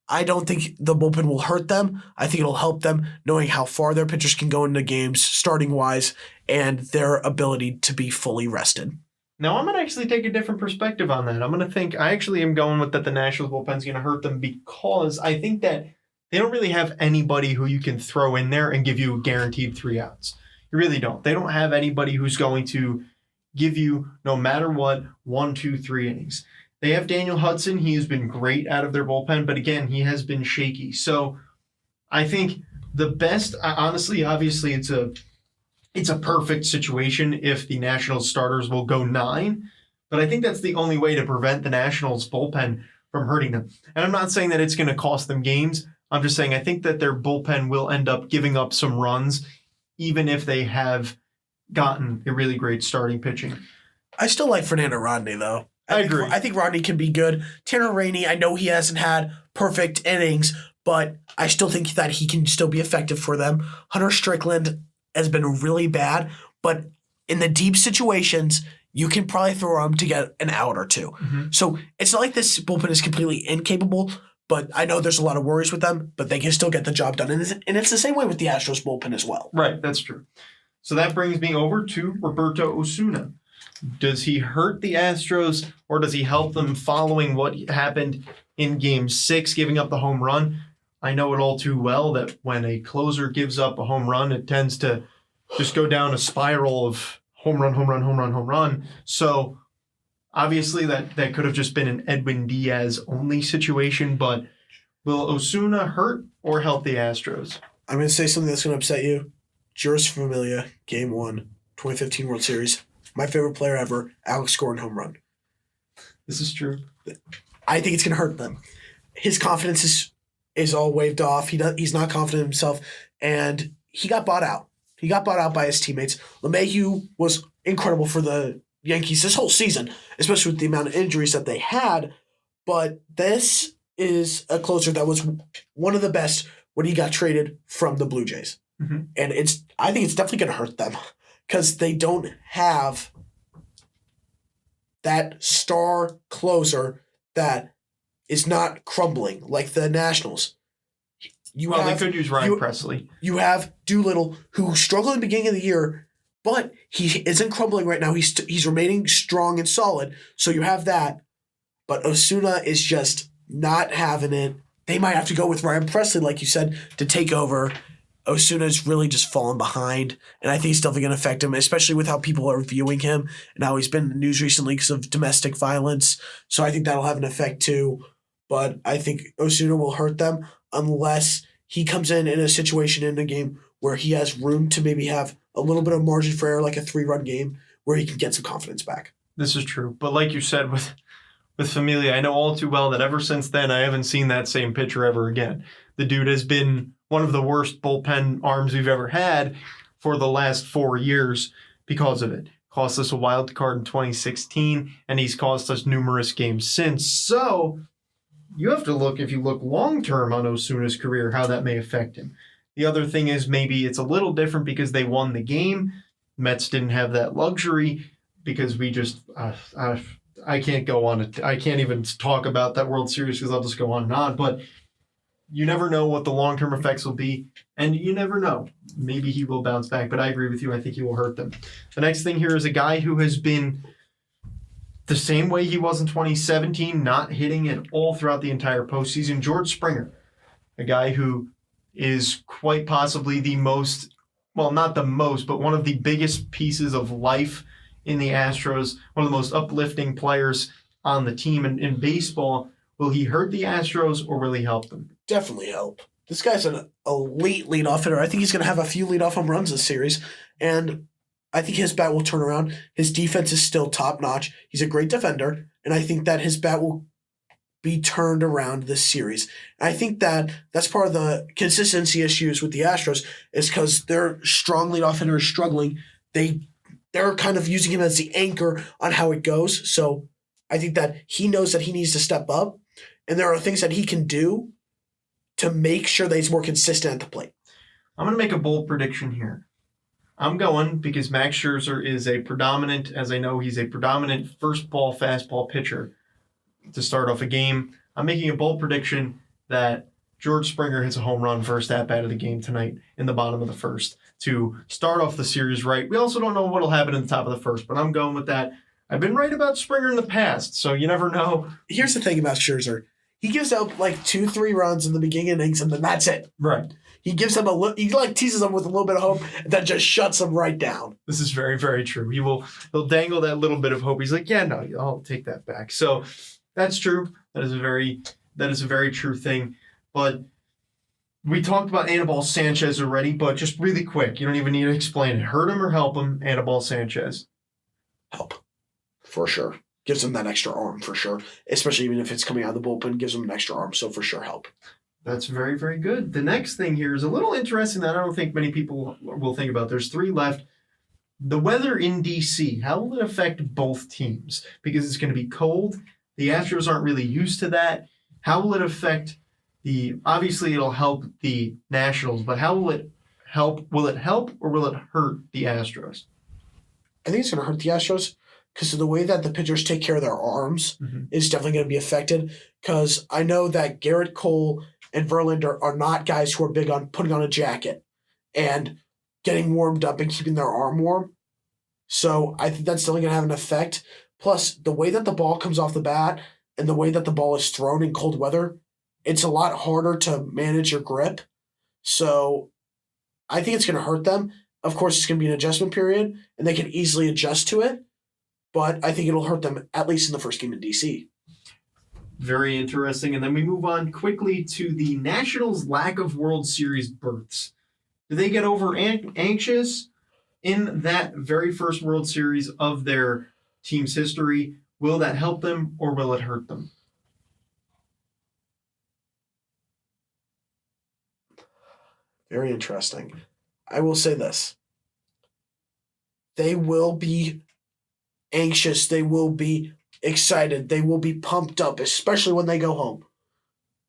I don't think the bullpen will hurt them. I think it'll help them knowing how far their pitchers can go into games, starting-wise, and their ability to be fully rested.
Now, I'm going to actually take a different perspective on that. I'm going to think, I actually am going with that the Nationals bullpen's going to hurt them because I think that they don't really have anybody who you can throw in there and give you a guaranteed 3 outs. You really don't. They don't have anybody who's going to give you, no matter what, 1, 2, 3 innings. They have Daniel Hudson. He has been great out of their bullpen, but again, he has been shaky. So I think the best, honestly, obviously, it's a perfect situation if the Nationals starters will go 9, but I think that's the only way to prevent the Nationals bullpen from hurting them. And I'm not saying that it's going to cost them games. I'm just saying I think that their bullpen will end up giving up some runs, even if they have gotten a really great starting pitching.
I still like Fernando Rodney, though.
I agree.
I think Rodney can be good. Tanner Rainey, I know he hasn't had perfect innings, but I still think that he can still be effective for them. Hunter Strickland has been really bad, but in the deep situations, you can probably throw him to get an out or 2. Mm-hmm. So it's not like this bullpen is completely incapable, but I know there's a lot of worries with them, but they can still get the job done. And it's the same way with the Astros bullpen as well.
Right, that's true. So that brings me over to Roberto Osuna. Does he hurt the Astros or does he help them following what happened in Game 6, giving up the home run? I know it all too well that when a closer gives up a home run, it tends to just go down a spiral of home run, home run, home run, home run. So obviously that could have just been an Edwin Diaz only situation, but will Osuna hurt or help the Astros?
I'm going to say something that's going to upset you. Juris Familia, Game 1, 2015 World Series. My favorite player ever, Alex Gordon home run.
This is true.
I think it's going to hurt them. His confidence is all waved off. He's not confident in himself, and he got bought out. He got bought out by his teammates. LeMahieu was incredible for the Yankees this whole season, especially with the amount of injuries that they had. But this is a closer that was one of the best when he got traded from the Blue Jays. Mm-hmm. And I think it's definitely going to hurt them because they don't have that star closer that is not crumbling like the Nationals.
They could use Ryan Presley.
You have Doolittle, who struggled in the beginning of the year, but he isn't crumbling right now. He's remaining strong and solid. So you have that. But Osuna is just not having it. They might have to go with Ryan Presley, like you said, to take over. Osuna's really just fallen behind, and I think it's definitely going to affect him, especially with how people are viewing him and how he's been in the news recently because of domestic violence. So I think that'll have an effect too. But I think Osuna will hurt them unless he comes in a situation in a game where he has room to maybe have a little bit of margin for error, like a 3-run game, where he can get some confidence back.
This is true. But like you said with Familia, I know all too well that ever since then, I haven't seen that same pitcher ever again. The dude has been one of the worst bullpen arms we've ever had for the last 4 years because of it. Cost us a wild card in 2016, and he's cost us numerous games since. So you have to look, if you look long-term on Osuna's career, how that may affect him. The other thing is maybe it's a little different because they won the game. Mets didn't have that luxury because we just I can't go on it. I can't even talk about that World Series because I'll just go on and on. But you never know what the long-term effects will be, and you never know. Maybe he will bounce back, but I agree with you. I think he will hurt them. The next thing here is a guy who has been the same way he was in 2017, not hitting at all throughout the entire postseason. George Springer, a guy who is quite possibly the most, well, not the most, but one of the biggest pieces of life in the Astros, one of the most uplifting players on the team in baseball. Will he hurt the Astros or will he help them?
Definitely help. This guy's an elite leadoff hitter. I think he's going to have a few leadoff home runs this series, and I think his bat will turn around. His defense is still top-notch. He's a great defender, and I think that his bat will be turned around this series. And I think that that's part of the consistency issues with the Astros is because their strong leadoff hitter is struggling. They're kind of using him as the anchor on how it goes. So I think that he knows that he needs to step up, and there are things that he can do to make sure that he's more consistent at the plate.
I'm going to make a bold prediction here. I'm going because Max Scherzer is a predominant, as I know, he's a predominant first ball, fastball pitcher to start off a game. I'm making a bold prediction that George Springer hits a home run first at-bat of the game tonight in the bottom of the first to start off the series right. We also don't know what will happen in the top of the first, but I'm going with that. I've been right about Springer in the past, so you never know.
Here's the thing about Scherzer. He gives out like 2-3 runs in the beginning innings, and then that's it.
Right.
He gives them he like teases them with a little bit of hope, and then just shuts them right down.
This is very, very true. He'll dangle that little bit of hope. He's like, yeah, no, I'll take that back. So that's true. That is a very true thing. But we talked about Anibal Sanchez already, but just really quick, you don't even need to explain it. Hurt him or help him, Anibal Sanchez?
Help, for sure. Gives him that extra arm for sure, especially even if it's coming out of the bullpen, gives him an extra arm, so for sure help.
That's very, very good. The next thing here is a little interesting that I don't think many people will think about. There's 3 left. The weather in D.C., how will it affect both teams? Because it's going to be cold. The Astros aren't really used to that. How will it affect obviously it'll help the Nationals, but how will it help? Will it help or will it hurt the Astros?
I think it's going to hurt the Astros because of the way that the pitchers take care of their arms is definitely going to be affected. Because I know that Garrett Cole and Verlander are not guys who are big on putting on a jacket and getting warmed up and keeping their arm warm. So I think that's definitely going to have an effect. Plus, the way that the ball comes off the bat and the way that the ball is thrown in cold weather, it's a lot harder to manage your grip. So I think it's going to hurt them. Of course, it's going to be an adjustment period, and they can easily adjust to it. But I think it'll hurt them, at least in the first game in D.C.
Very interesting. And then we move on quickly to the Nationals' lack of World Series berths. Do they get over anxious in that very first World Series of their team's history? Will that help them or will it hurt them?
Very interesting. I will say this. They will be anxious. They will be excited. They will be pumped up, especially when they go home.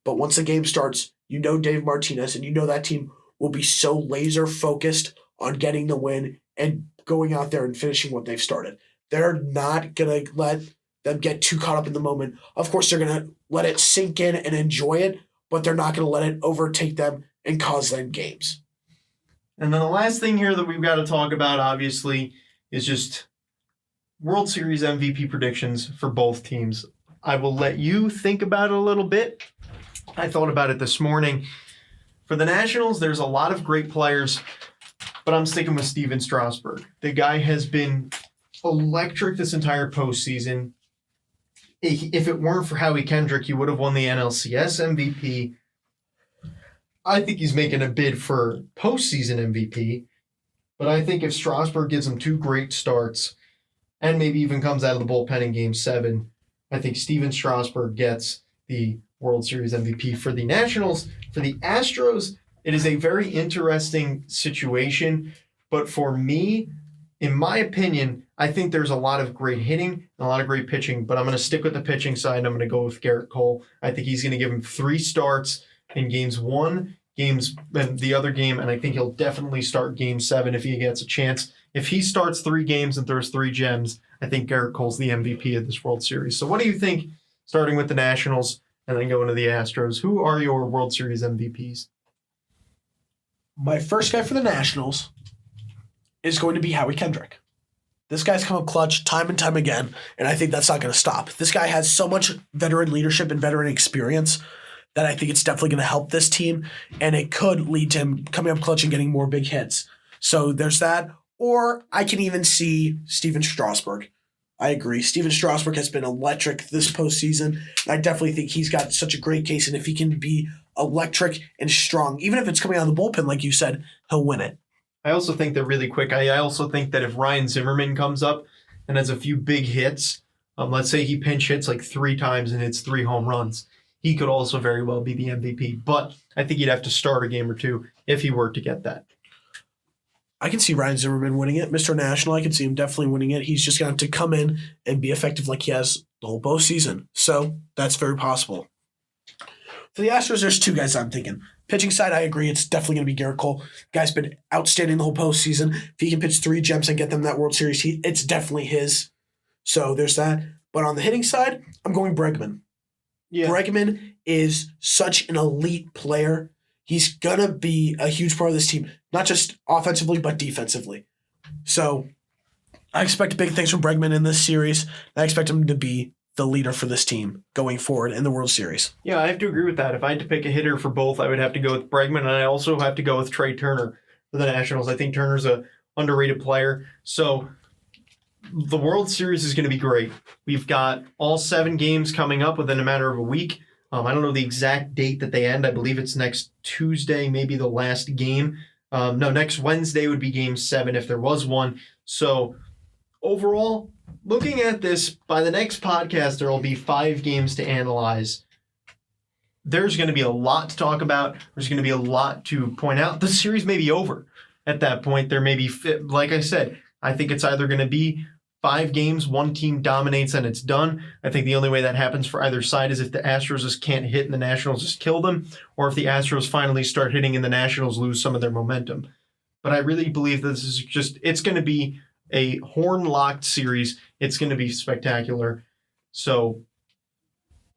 But once the game starts, you know Dave Martinez and you know that team will be so laser focused on getting the win and going out there and finishing what they've started. They're not going to let them get too caught up in the moment. Of course, they're going to let it sink in and enjoy it, but they're not going to let it overtake them and cause them games.
And then the last thing here that we've got to talk about, obviously, is just World Series MVP predictions for both teams. I will let you think about it a little bit. I thought about it this morning. For the Nationals, there's a lot of great players, but I'm sticking with Steven Strasburg. The guy has been electric this entire postseason. If it weren't for Howie Kendrick, he would have won the NLCS MVP. I think he's making a bid for postseason MVP, but I think if Strasburg gives him 2 great starts and maybe even comes out of the bullpen in Game 7, I think Steven Strasburg gets the World Series MVP. For the Nationals. For the Astros, it is a very interesting situation, but for me, in my opinion, I think there's a lot of great hitting and a lot of great pitching, but I'm going to stick with the pitching side, and I'm going to go with Garrett Cole. I think he's going to give him 3 starts in Games 1, and the other game, and I think he'll definitely start Game 7 if he gets a chance. If he starts 3 games and throws 3 gems, I think Garrett Cole's the MVP of this World Series. So what do you think, starting with the Nationals and then going to the Astros? Who are your World Series MVPs?
My first guy for the Nationals is going to be Howie Kendrick. This guy's come up clutch time and time again, and I think that's not going to stop. This guy has so much veteran leadership and veteran experience that I think it's definitely going to help this team, and it could lead to him coming up clutch and getting more big hits. So there's that. Or I can even see Steven Strasburg. I agree. Steven Strasburg has been electric this postseason. I definitely think he's got such a great case, and if he can be electric and strong, even if it's coming out of the bullpen, like you said, he'll win it.
I also think that really quick, I also think that if Ryan Zimmerman comes up and has a few big hits, let's say he pinch hits like 3 times and hits 3 home runs, he could also very well be the MVP. But I think he'd have to start a game or 2 if he were to get that.
I can see Ryan Zimmerman winning it. Mr. National, I can see him definitely winning it. He's just going to have to come in and be effective like he has the whole postseason. So that's very possible. For the Astros, there's 2 guys I'm thinking. Pitching side, I agree. It's definitely going to be Garrett Cole. Guy's been outstanding the whole postseason. If he can pitch 3 gems and get them that World Series, it's definitely his. So there's that. But on the hitting side, I'm going Bregman. Yeah. Bregman is such an elite player. He's going to be a huge part of this team, not just offensively, but defensively. So I expect big things from Bregman in this series. I expect him to be the leader for this team going forward in the World Series.
Yeah, I have to agree with that. If I had to pick a hitter for both, I would have to go with Bregman, and I also have to go with Trey Turner for the Nationals. I think Turner's a underrated player. So the World Series is going to be great. We've got all 7 games coming up within a matter of a week. I don't know the exact date that they end. I believe it's next Tuesday, maybe the last game. Next Wednesday would be Game 7 if there was one. So overall, looking at this, by the next podcast, there will be 5 games to analyze. There's going to be a lot to talk about. There's going to be a lot to point out. The series may be over at that point. There may be, like I said, I think it's either going to be 5 games, 1 team dominates and it's done. I think the only way that happens for either side is if the Astros just can't hit and the Nationals just kill them, or if the Astros finally start hitting and the Nationals lose some of their momentum. But I really believe this is it's going to be a horn-locked series. It's going to be spectacular. So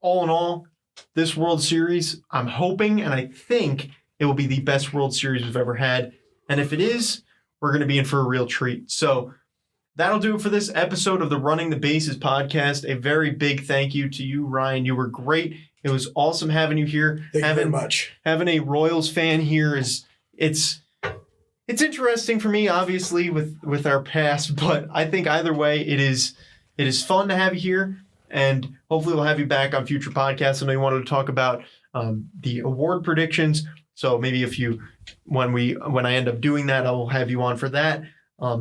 all in all, this World Series, I'm hoping and I think it will be the best World Series we've ever had. And if it is, we're going to be in for a real treat. So that'll do it for this episode of the Running the Bases podcast. A very big thank you to you, Ryan. You were great. It was awesome having you here.
Thank you very much.
Having a Royals fan here it's interesting for me, obviously, with our past, but I think either way, it is fun to have you here, and hopefully we'll have you back on future podcasts. I know you wanted to talk about the award predictions, so maybe when I end up doing that, I will have you on for that.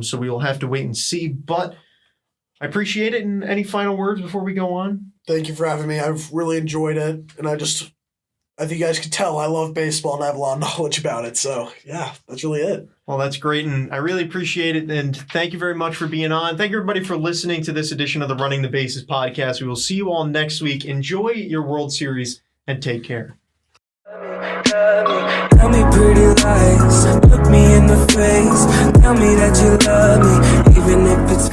So we will have to wait and see, but I appreciate it. And any final words before we go on?
Thank you for having me. I've really enjoyed it, and I think you guys can tell I love baseball and I have a lot of knowledge about it. So yeah, that's really it.
Well, that's great, and I really appreciate it. And thank you very much for being on. Thank you, everybody, for listening to this edition of the Running the Bases podcast. We will see you all next week. Enjoy your World Series and take care.
Tell me pretty lies, look me in the face. Tell me that you love me, even if it's